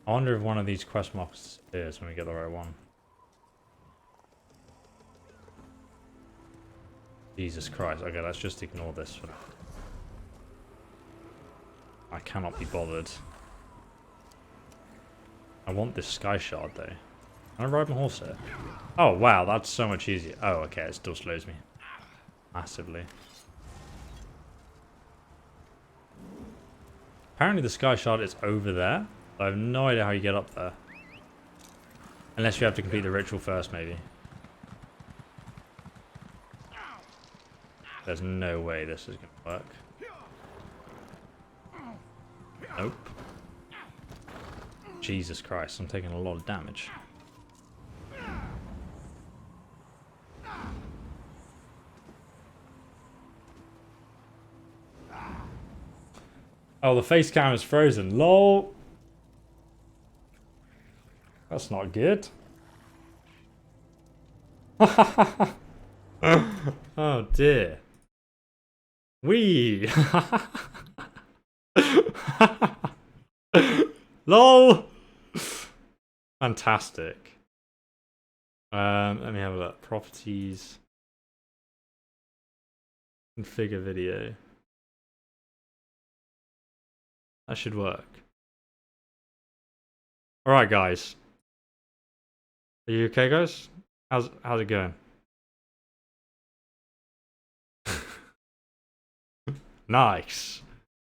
I wonder if one of these quest marks disappears when we get the right one. Jesus Christ. Okay, let's just ignore this for now. I cannot be bothered. I want this sky shard though. Can I ride my horse here? Oh wow, that's so much easier. Oh okay, it still slows me. Massively. Apparently the sky shard is over there. I have no idea how you get up there. Unless you have to complete the ritual first, maybe. There's no way this is going to work. Nope. Jesus Christ, I'm taking a lot of damage. Oh, the face cam is frozen. LOL. That's not good. Oh dear. Wee. LOL! Fantastic. Let me have a look. Properties. Configure video. That should work. Alright, guys. Are you okay, guys? How's it going? Nice.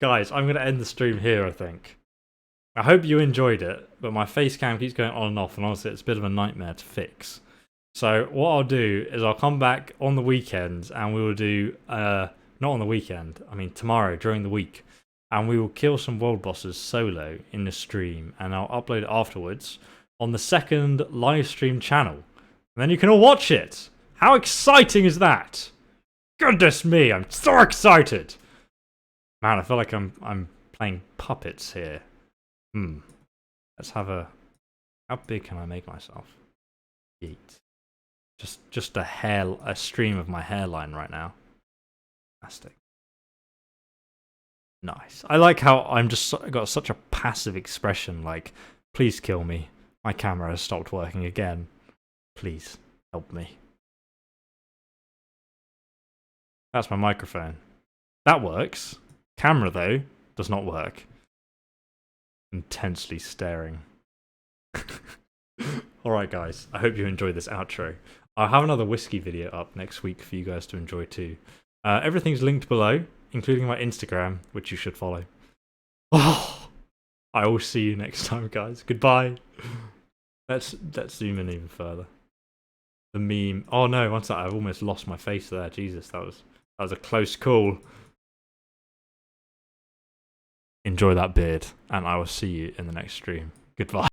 Guys, I'm going to end the stream here, I think. I hope you enjoyed it, but my face cam keeps going on and off, and honestly, it's a bit of a nightmare to fix. So what I'll do is I'll come back on the weekend, and we will do, not on the weekend, I mean tomorrow, during the week, and we will kill some world bosses solo in the stream, and I'll upload it afterwards on the second live stream channel. And then you can all watch it! How exciting is that? Goodness me, I'm so excited! Man, I feel like I'm playing puppets here. Let's have a... How big can I make myself? Yeet. Just a stream of my hairline right now. Fantastic. Nice. I like how I'm just got such a passive expression, like, please kill me. My camera has stopped working again. Please help me. That's my microphone. That works. Camera, though, does not work. Intensely staring. Alright, guys. I hope you enjoyed this outro. I'll have another whiskey video up next week for you guys to enjoy too. Everything's linked below, including my Instagram, which you should follow. Oh, I will see you next time, guys. Goodbye. Let's zoom in even further. The meme. Oh no, once I've almost lost my face there. Jesus, that was a close call. Enjoy that beard, and I will see you in the next stream. Goodbye.